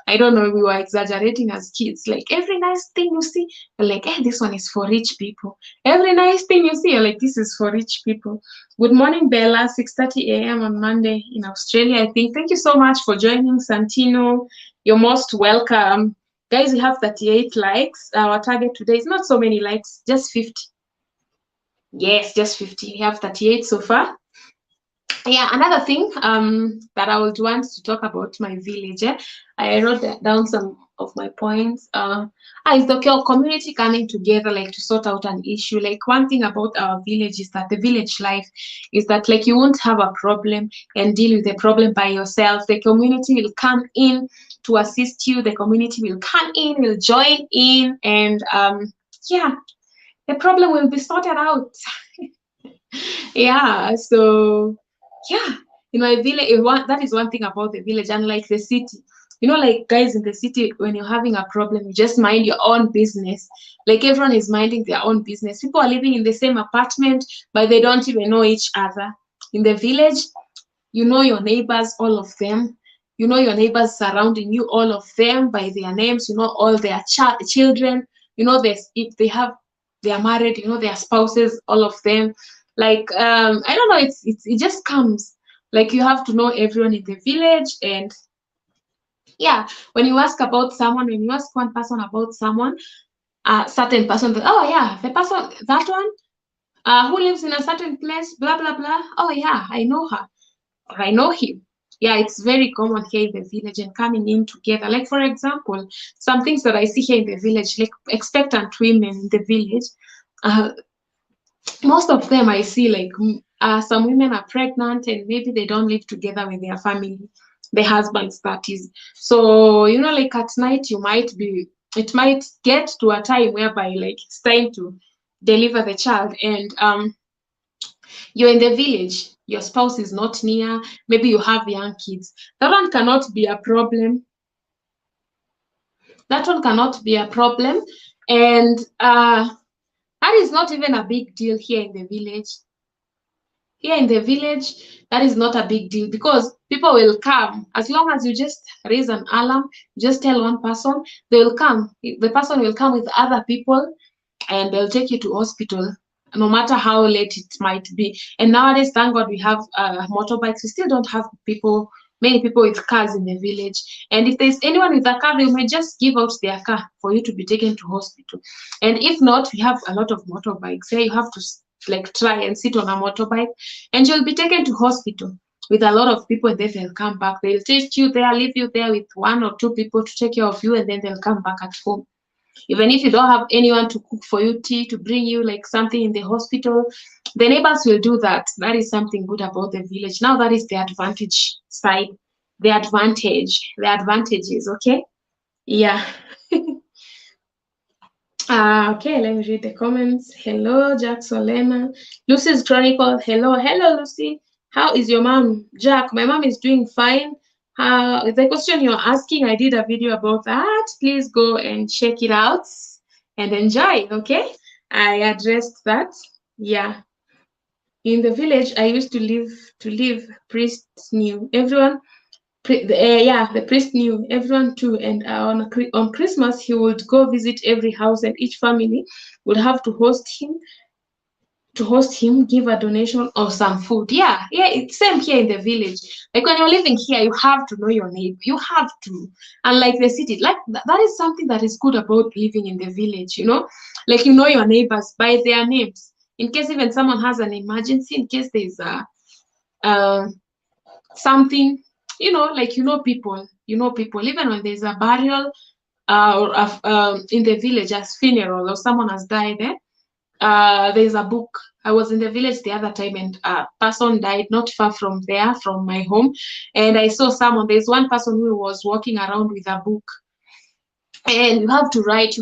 I don't know, we were exaggerating as kids. Like every nice thing you see, you're like, this one is for rich people. Every nice thing you see, you're like, this is for rich people. Good morning, Bella. 6:30 a.m. on Monday in Australia, I think. Thank you so much for joining, Santino. You're most welcome. Guys, we have 38 likes. Our target today is not so many likes, just 50. Yes, just 50. We have 38 so far. Yeah, another thing that I would want to talk about my village. I wrote down some of my points. Is the community coming together, like to sort out an issue. Like one thing about our village is that the village life is that like you won't have a problem and deal with the problem by yourself. The community will come in to assist you. The community will come in, will join in, and yeah, the problem will be sorted out. Yeah, so yeah, in my village, that is one thing about the village, unlike the city. You know, like guys in the city, when you're having a problem, you just mind your own business. Like everyone is minding their own business. People are living in the same apartment, but they don't even know each other. In the village, you know your neighbors, all of them. You know your neighbors surrounding you, all of them by their names. You know all their children. You know this, if they are married. You know their spouses, all of them. Like I don't know. It just comes. Like you have to know everyone in the village. And yeah, when you ask about someone, when you ask one person about someone, a certain person, oh yeah, the person, that one, who lives in a certain place, blah blah blah. Oh yeah, I know her, or I know him. Yeah, it's very common here in the village and coming in together. Like for example, some things that I see here in the village, like expectant women in the village. Uh, Most of them I see like some women are pregnant and maybe they don't live together with their family, the husbands that is. So you know, like at night it might get to a time whereby like it's time to deliver the child, and you're in the village, your spouse is not near, maybe you have young kids. That one cannot be a problem. That one cannot be a problem. And that is not even a big deal here in the village. Here in the village, that is not a big deal because people will come. As long as you just raise an alarm, just tell one person, they will come. The person will come with other people and they'll take you to hospital, no matter how late it might be. And nowadays, thank God, we have motorbikes. We still don't have many people with cars in the village. And if there's anyone with a car, they might just give out their car for you to be taken to hospital. And if not, we have a lot of motorbikes. Here you have to like try and sit on a motorbike, and you'll be taken to hospital with a lot of people, and then they'll come back. They'll take you there, leave you there with one or two people to take care of you, and then they'll come back at home. Even if you don't have anyone to cook for you tea, to bring you like something in the hospital, the neighbors will do that. That is something good about the village. Now that is the advantage side, the advantages, okay? Yeah. Okay, let me read the comments. Hello, Jack Solena. Lucy's Chronicle. Hello, Lucy. How is your mom? Jack, my mom is doing fine. The question you're asking, I did a video about that. Please go and check it out and enjoy, okay? I addressed that. Yeah. In the village, I used to live, priest knew everyone. The priest knew everyone too, and on Christmas he would go visit every house, and each family would have to host him, give a donation of some food. Yeah, it's same here in the village. Like when you're living here, you have to know your neighbor. You have to. Unlike the city, like that is something that is good about living in the village, you know? Like you know your neighbors by their names. In case even someone has an emergency, in case there's something, you know, like you know people. Even when there's a burial or in the village, as funeral or someone has died there's a book. I was in the village the other time and a person died not far from there, from my home. And I saw there's one person who was walking around with a book. And you have to write,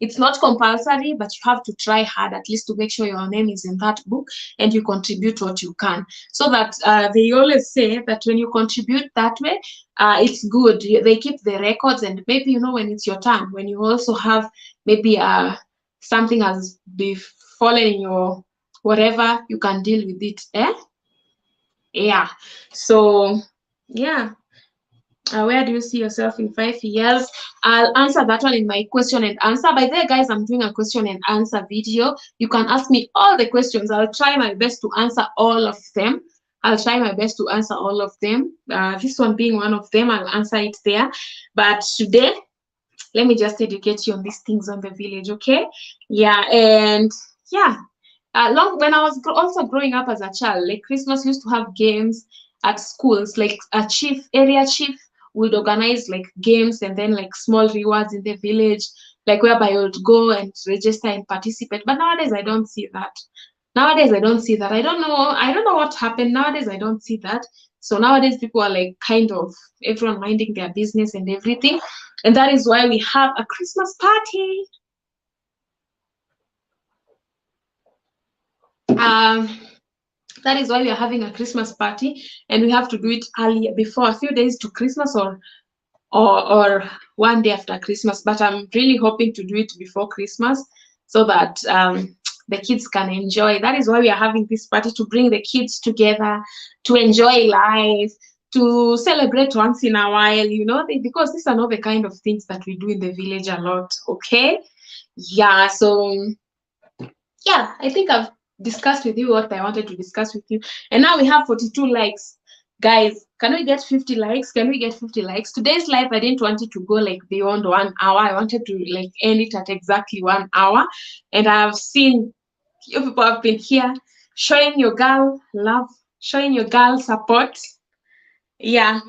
it's not compulsory, but you have to try hard at least to make sure your name is in that book and you contribute what you can. So that they always say that when you contribute that way, it's good. They keep the records, and maybe, you know, when it's your turn, when you also have maybe something has befallen in your whatever, you can deal with it. Yeah. So yeah. Where do you see yourself in 5 years? I'll answer that one in my question and answer. By the way, guys, I'm doing a question and answer video. You can ask me all the questions. I'll try my best to answer all of them. This one being one of them, I'll answer it there. But today, let me just educate you on these things on the village, okay? Yeah, and yeah. When I was also growing up as a child, like Christmas used to have games at schools, like area chief would organize like games and then like small rewards in the village, like whereby you would go and register and participate. But nowadays I don't see that. I don't know what happened. Nowadays I don't see that. So nowadays people are like kind of everyone minding their business and everything. And that is why we have a Christmas party. That is why we are having a Christmas party, and we have to do it earlier, before a few days to Christmas, or one day after Christmas. But I'm really hoping to do it before Christmas so that the kids can enjoy. That is why we are having this party, to bring the kids together, to enjoy life, to celebrate once in a while, you know, because these are not the kind of things that we do in the village a lot. Okay. Yeah. So yeah, I think I've discussed with you what I wanted to discuss with you. And now we have 42 likes. Guys, can we get 50 likes? Can we get 50 likes? Today's live, I didn't want it to go like beyond 1 hour. I wanted to like end it at exactly 1 hour. And I've seen you people have been here showing your girl love, showing your girl support. Yeah.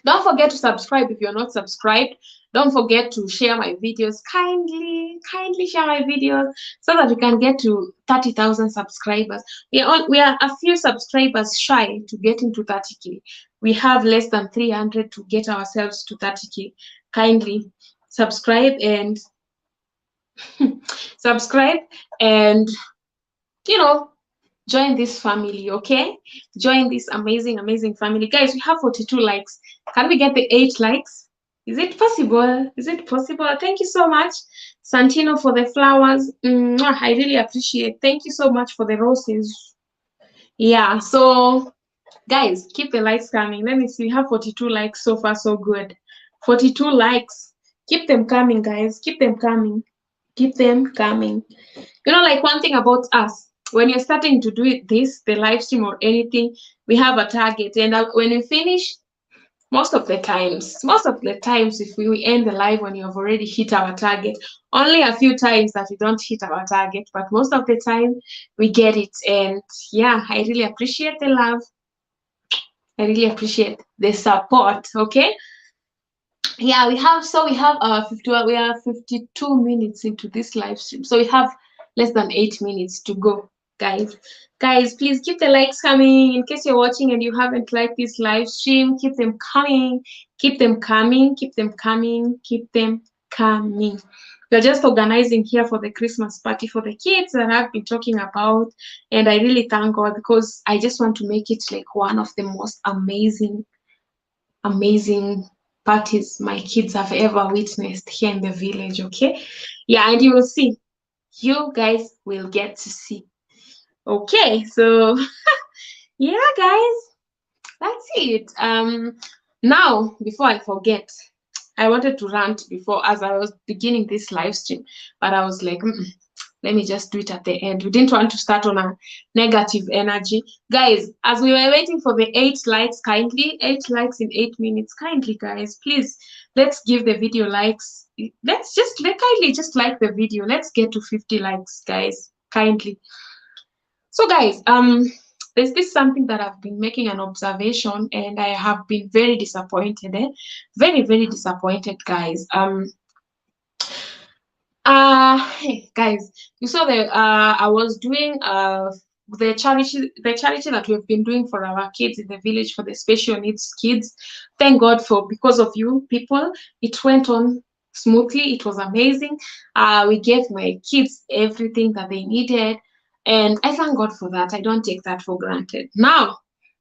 Don't forget to subscribe if you're not subscribed. Don't forget to share my videos. Kindly share my videos so that we can get to 30,000 subscribers. We are a few subscribers shy to get into 30K. We have less than 300 to get ourselves to 30K. Kindly subscribe and subscribe and, you know, join this family. Okay, join this amazing family. Guys, we have 42 likes. Can we get the 8 likes? Is it possible? Is it possible? Thank you so much, Santino, for the flowers. I really appreciate. Thank you so much for the roses. Yeah, so guys, keep the likes coming. Let me see. We have 42 likes so far. So good. 42 likes. Keep them coming, guys. Keep them coming. Keep them coming. You know, like one thing about us, when you're starting to do the live stream or anything, we have a target. And when we finish, most of the times, if we end the live when you have already hit our target, only a few times that we don't hit our target, but most of the time we get it. And yeah, I really appreciate the love. I really appreciate the support. Okay. Yeah, we have 50, we are 52 minutes into this live stream, so we have less than 8 minutes to go. Guys, please keep the likes coming. In case you're watching and you haven't liked this live stream, keep them coming. Keep them coming. Keep them coming. Keep them coming. We're just organizing here for the Christmas party for the kids that I've been talking about, and I really thank God, because I just want to make it like one of the most amazing parties my kids have ever witnessed here in the village. Okay, yeah, and you will see. You guys will get to see. Okay, so yeah, guys, that's it. Now, before I forget, I wanted to rant before, as I was beginning this live stream, but I was like, let me just do it at the end. We didn't want to start on a negative energy. Guys, as we were waiting for the 8 likes, kindly, 8 likes in 8 minutes, kindly, guys, please, let's give the video likes. Kindly just like the video. Let's get to 50 likes, guys, kindly. So guys, there's this something that I've been making an observation, and I have been very disappointed, very disappointed, guys. Hey guys, you saw I was doing the charity that we've been doing for our kids in the village, for the special needs kids. Thank God, because of you people, it went on smoothly. It was amazing. We gave my kids everything that they needed, and I thank God for that. I don't take that for granted. Now,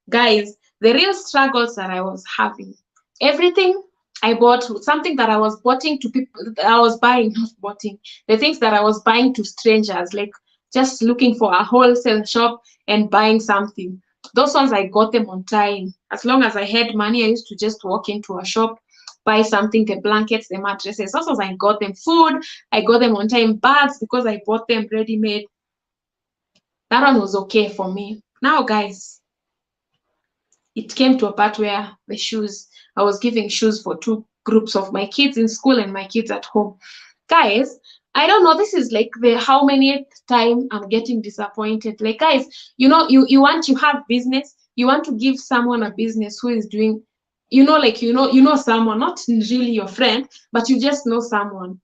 guys, the real struggles that I was having, everything I bought, something that I was buying to people, the things that I was buying to strangers, like just looking for a wholesale shop and buying something. Those ones, I got them on time. As long as I had money, I used to just walk into a shop, buy something, the blankets, the mattresses. Those ones, I got them. Food, I got them on time. Bags, because I bought them ready-made. That one was okay for me. Now, guys, it came to a part where the shoes, I was giving shoes for 2 groups of my kids in school and my kids at home. Guys, I don't know, this is like the how many time I'm getting disappointed. Like, guys, you know, you have business, you want to give someone a business who is doing, you know, like, you know someone, not really your friend, but you just know someone.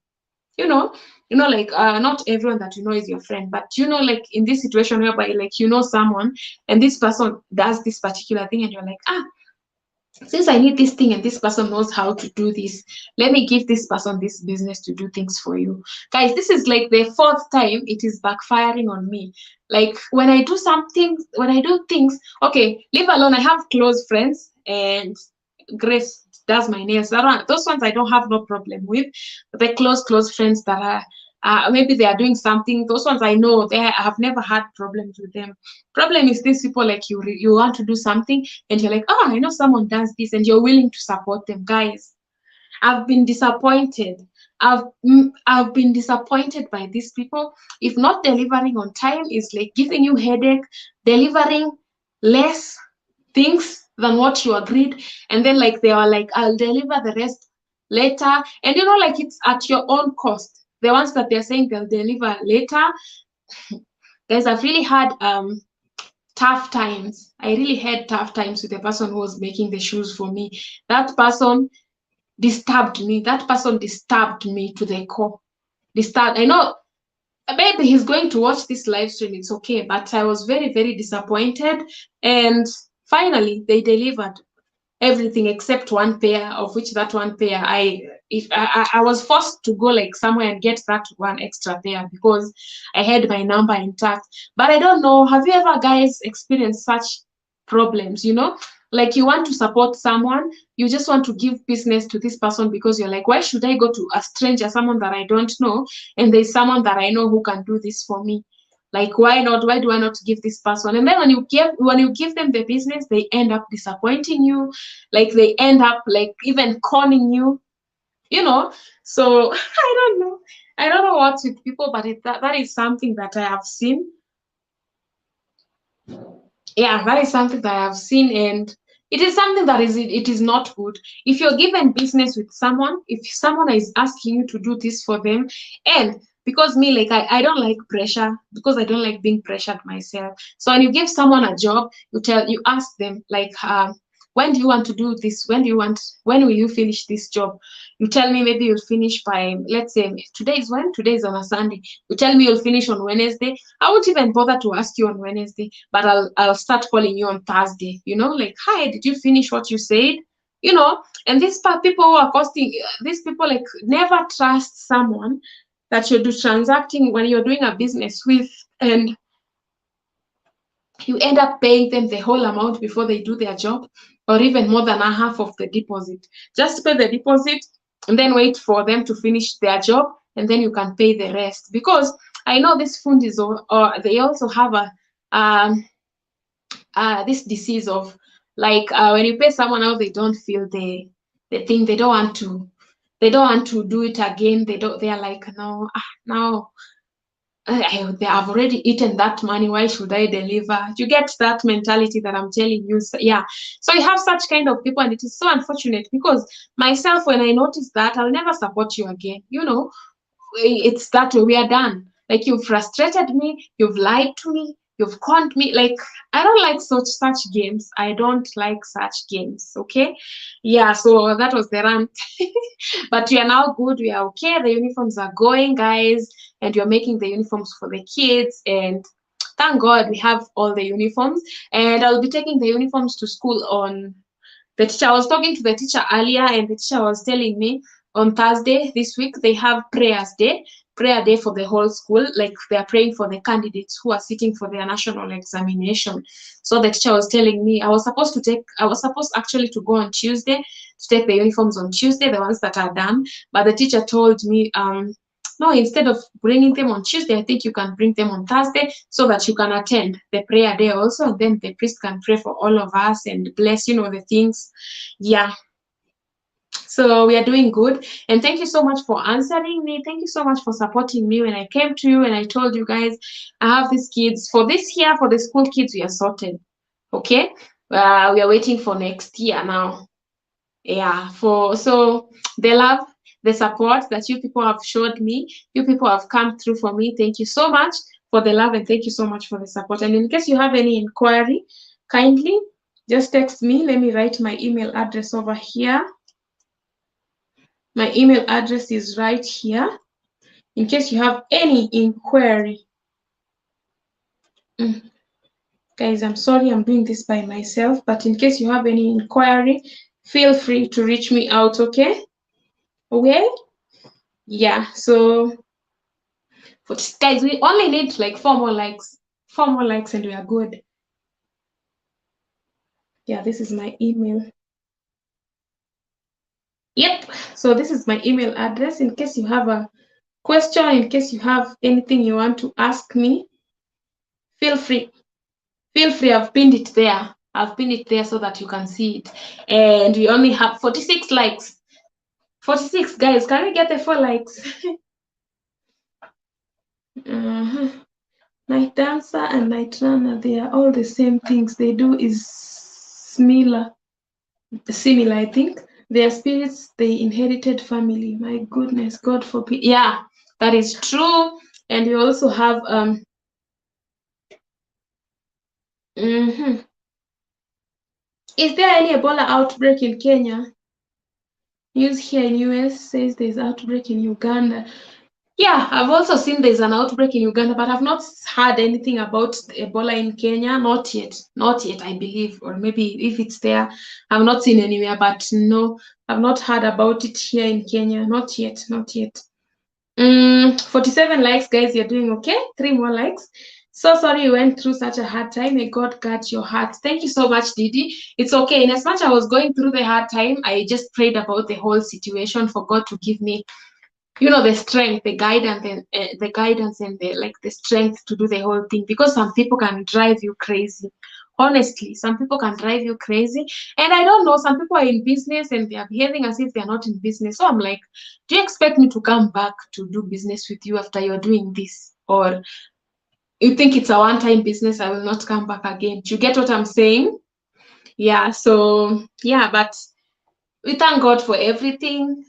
Like not everyone that you know is your friend, but like in this situation whereby like someone and this person does this particular thing and you're like, since I need this thing and this person knows how to do this, let me give this person this business to do things for you. Guys, this is like the fourth time it is backfiring on me. Like when I do something, when I do things, okay, leave alone. I have close friends and Grace does my nails. Those ones I don't have no problem with. But the close friends that are maybe they are doing something. Those ones I know I have never had problems with them. Problem is these people like you want to do something and you're like, I know someone does this and you're willing to support them. Guys, I've been disappointed. I've been disappointed by these people. If not delivering on time is like giving you headache, delivering less things than what you agreed, and then like they are like, I'll deliver the rest later, and like it's at your own cost. The ones that they're saying they'll deliver later, guys, I've really had tough times. I really had tough times with the person who was making the shoes for me. That person disturbed me. That person disturbed me to the core. Disturbed. I know maybe he's going to watch this live stream. It's okay, but I was very, very disappointed. And finally, they delivered everything except one pair, of which that one pair I was forced to go like somewhere and get that one extra pair because I had my number intact. But I don't know, have you ever guys experienced such problems? Like you want to support someone, you just want to give business to this person because you're like, why should I go to a stranger, someone that I don't know, and there's someone that I know who can do this for me? Like, why not? Why do I not give this person? And then when you give them the business, they end up disappointing you. Like they end up like even conning you. So I don't know what's with people, but that is something that I have seen. Yeah, that is something that I have seen, and it is something that it is not good. If you're given business with someone, if someone is asking you to do this for them, and because me, like I don't like pressure because I don't like being pressured myself. So when you give someone a job, you ask them like, when do you want to do this? When will you finish this job? You tell me maybe you'll finish by, let's say today is when? Today is on a Sunday. You tell me you'll finish on Wednesday. I won't even bother to ask you on Wednesday, but I'll start calling you on Thursday. Like, hi, did you finish what you said? And these people who are costing, these people like never trust someone that you're transacting when you're doing a business with, and you end up paying them the whole amount before they do their job, or even more than a half of the deposit. Just pay the deposit and then wait for them to finish their job, and then you can pay the rest. Because I know this fundis, or they also have this disease of like when you pay someone else, they don't feel the thing. They don't want to do it again. They are like, no, now they have already eaten that money. Why should I deliver? You get that mentality that I'm telling you. So, yeah. So you have such kind of people, and it is so unfortunate because myself, when I notice that, I'll never support you again. It's that way. We are done. Like you've frustrated me, you've lied to me, you've conned me. Like I don't like such games. I don't like such games. Okay. Yeah, so that was the rant. But we are now good, we are okay. The uniforms are going, guys, and you're making the uniforms for the kids, and thank God we have all the uniforms. And I'll be taking the uniforms to school on the teacher. I was talking to the teacher earlier, and the teacher was telling me on Thursday this week they have prayer day for the whole school. Like they are praying for the candidates who are sitting for their national examination. So the teacher was telling me I was supposed actually to go on Tuesday to take the uniforms on Tuesday, the ones that are done. But the teacher told me, no, instead of bringing them on Tuesday, I think you can bring them on Thursday so that you can attend the prayer day also. And then the priest can pray for all of us and bless, the things. Yeah. So we are doing good. And thank you so much for answering me. Thank you so much for supporting me when I came to you and I told you guys, I have these kids. For this year, for the school kids, we are sorted. Okay? We are waiting for next year now. Yeah. So the love, the support that you people have showed me, you people have come through for me. Thank you so much for the love, and thank you so much for the support. And in case you have any inquiry, kindly just text me. Let me write my email address over here. My email address is right here. in case you have any inquiry. Guys, I'm sorry I'm doing this by myself, but in case you have any inquiry, feel free to reach me out, okay? Okay? Yeah, so for this, guys, we only need like 4 more likes. 4 more likes and we are good. Yeah, this is my email. Yep, so this is my email address. In case you have a question, in case you have anything you want to ask me, feel free. Feel free, I've pinned it there. I've pinned it there so that you can see it. And we only have 46 likes. 46, guys, can we get the 4 likes? Night dancer and night runner, they are all the same things. They do is similar, I think. Their spirits, they inherited family. My goodness, God forbid. Yeah, that is true. And we also have Is there any Ebola outbreak in Kenya? News here in US says there's outbreak in Uganda. Yeah, I've also seen there's an outbreak in Uganda, but I've not heard anything about Ebola in Kenya. Not yet, I believe, or maybe if it's there, I've not seen anywhere, but no, I've not heard about it here in Kenya. Not yet. 47 likes, guys, you're doing okay. 3 more likes. So sorry you went through such a hard time. May God guard your heart. Thank you so much, Didi. It's okay. In as much I was going through the hard time, I just prayed about the whole situation for God to give me, you know, the strength, the guidance, and the strength to do the whole thing. Because some people can drive you crazy. Honestly, some people can drive you crazy. And I don't know, some people are in business and they are behaving as if they're not in business. So I'm like, do you expect me to come back to do business with you after you're doing this? Or you think it's a one-time business, I will not come back again? Do you get what I'm saying? Yeah, so yeah, but we thank God for everything.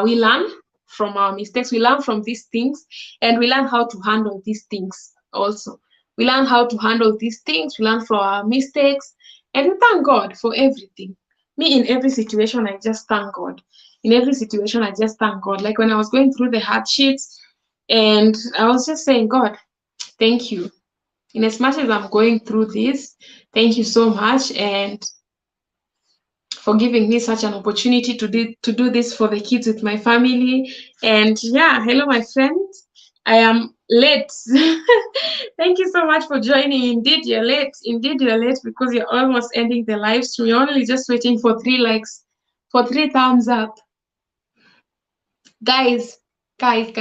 We learn from our mistakes. We learn from these things, and we learn how to handle these things also. We learn how to handle these things. We learn from our mistakes, and we thank God for everything. Me, in every situation, I just thank God. In every situation, I just thank God. Like when I was going through the hardships, and I was just saying, God, thank you. In as much as I'm going through this, thank you so much. And for giving me such an opportunity to do this for the kids with my family. And yeah, hello, my friends. I am late. Thank you so much for joining. Indeed, you're late. Indeed, you're late because you're almost ending the live stream. You're only just waiting for 3 likes, for 3 thumbs up. Guys, 3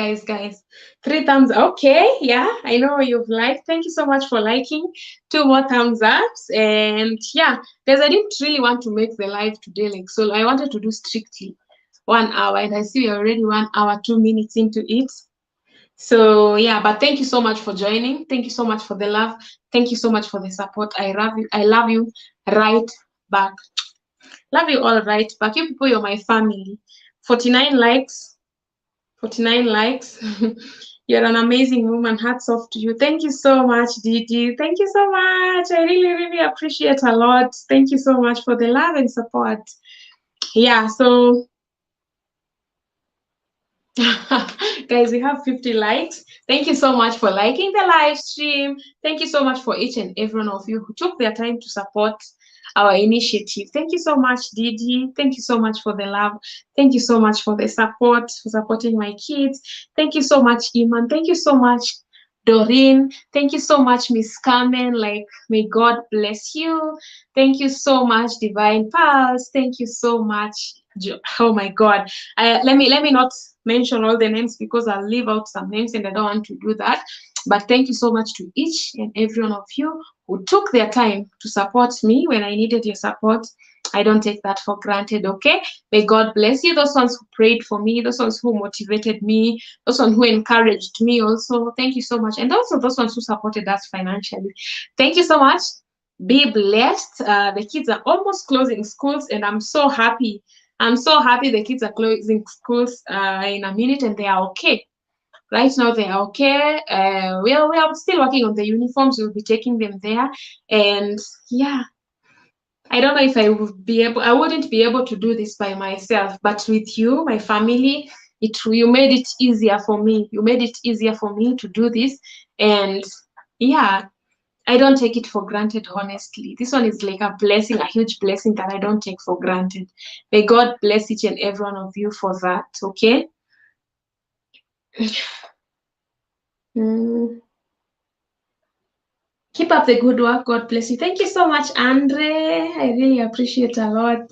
thumbs. Okay, yeah, I know you've liked. Thank you so much for liking. 2 more thumbs ups. And yeah, guys, I didn't really want to make the live today, like, so I wanted to do strictly 1 hour, and I see we're already 1 hour 2 minutes into it. So yeah, but thank you so much for joining. Thank you so much for the love. Thank you so much for the support. I love you right back. Love you all right back. You people, you're my family. 49 likes. 49 likes. You're an amazing woman. Hats off to you. Thank you so much, Didi. Thank you so much. I really, really appreciate a lot. Thank you so much for the love and support. Yeah, so guys, we have 50 likes. Thank you so much for liking the live stream. Thank you so much for each and every one of you who took their time to support our initiative. Thank you so much, Didi. Thank you so much for the love. Thank you so much for the support, for supporting my kids. Thank you so much, Iman. Thank you so much, Doreen. Thank you so much, Miss Carmen. Like, may God bless you. Thank you so much, Divine Pulse. Thank you so much. Oh my God. Let me not mention all the names because I'll leave out some names and I don't want to do that. But thank you so much to each and every one of you who took their time to support me when I needed your support. I don't take that for granted, okay? May God bless you. Those ones who prayed for me, those ones who motivated me, those ones who encouraged me also. Thank you so much. And also those ones who supported us financially. Thank you so much. Be blessed. The kids are almost closing schools and I'm so happy. I'm so happy the kids are closing schools in a minute and they are okay. Right now they are okay. We are still working on the uniforms. We'll be taking them there. And yeah, I don't know if I wouldn't be able to do this by myself, but with you, my family, You made it easier for me. You made it easier for me to do this. And yeah, I don't take it for granted, honestly. This one is like a blessing, a huge blessing that I don't take for granted. May God bless each and every one of you for that, okay? Mm. Keep up the good work. God bless you. Thank you so much, Andre. I really appreciate a lot.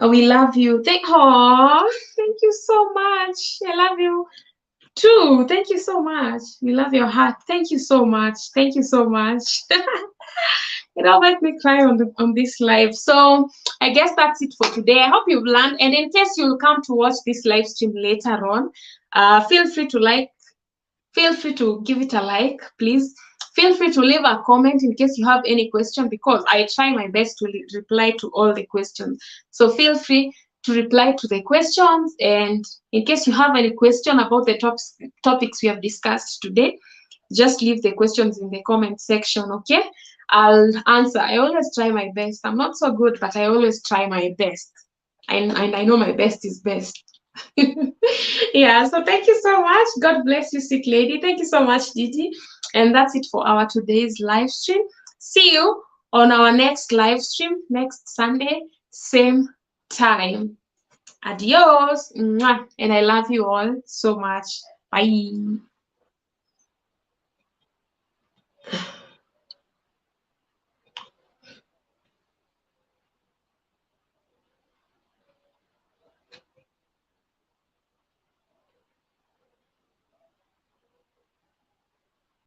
We love you. Thank you so much. I love you too. Thank you so much. We love your heart. Thank you so much. Thank you so much. It all make me cry on this live. So I guess that's it for today. I hope you've learned. And in case you'll come to watch this live stream later on, feel free to give it a like, please. Feel free to leave a comment in case you have any question, because I try my best to reply to all the questions. So feel free to reply to the questions. And in case you have any question about the topics we have discussed today, just leave the questions in the comment section, okay? I'll answer. I always try my best. I'm not so good, but I always try my best. And I know my best is best. Yeah, so thank you so much. God bless you, sick lady. Thank you so much, Didi. And that's it for our today's live stream. See you on our next live stream next Sunday, same time. Adios. Mwah. And I love you all so much. Bye.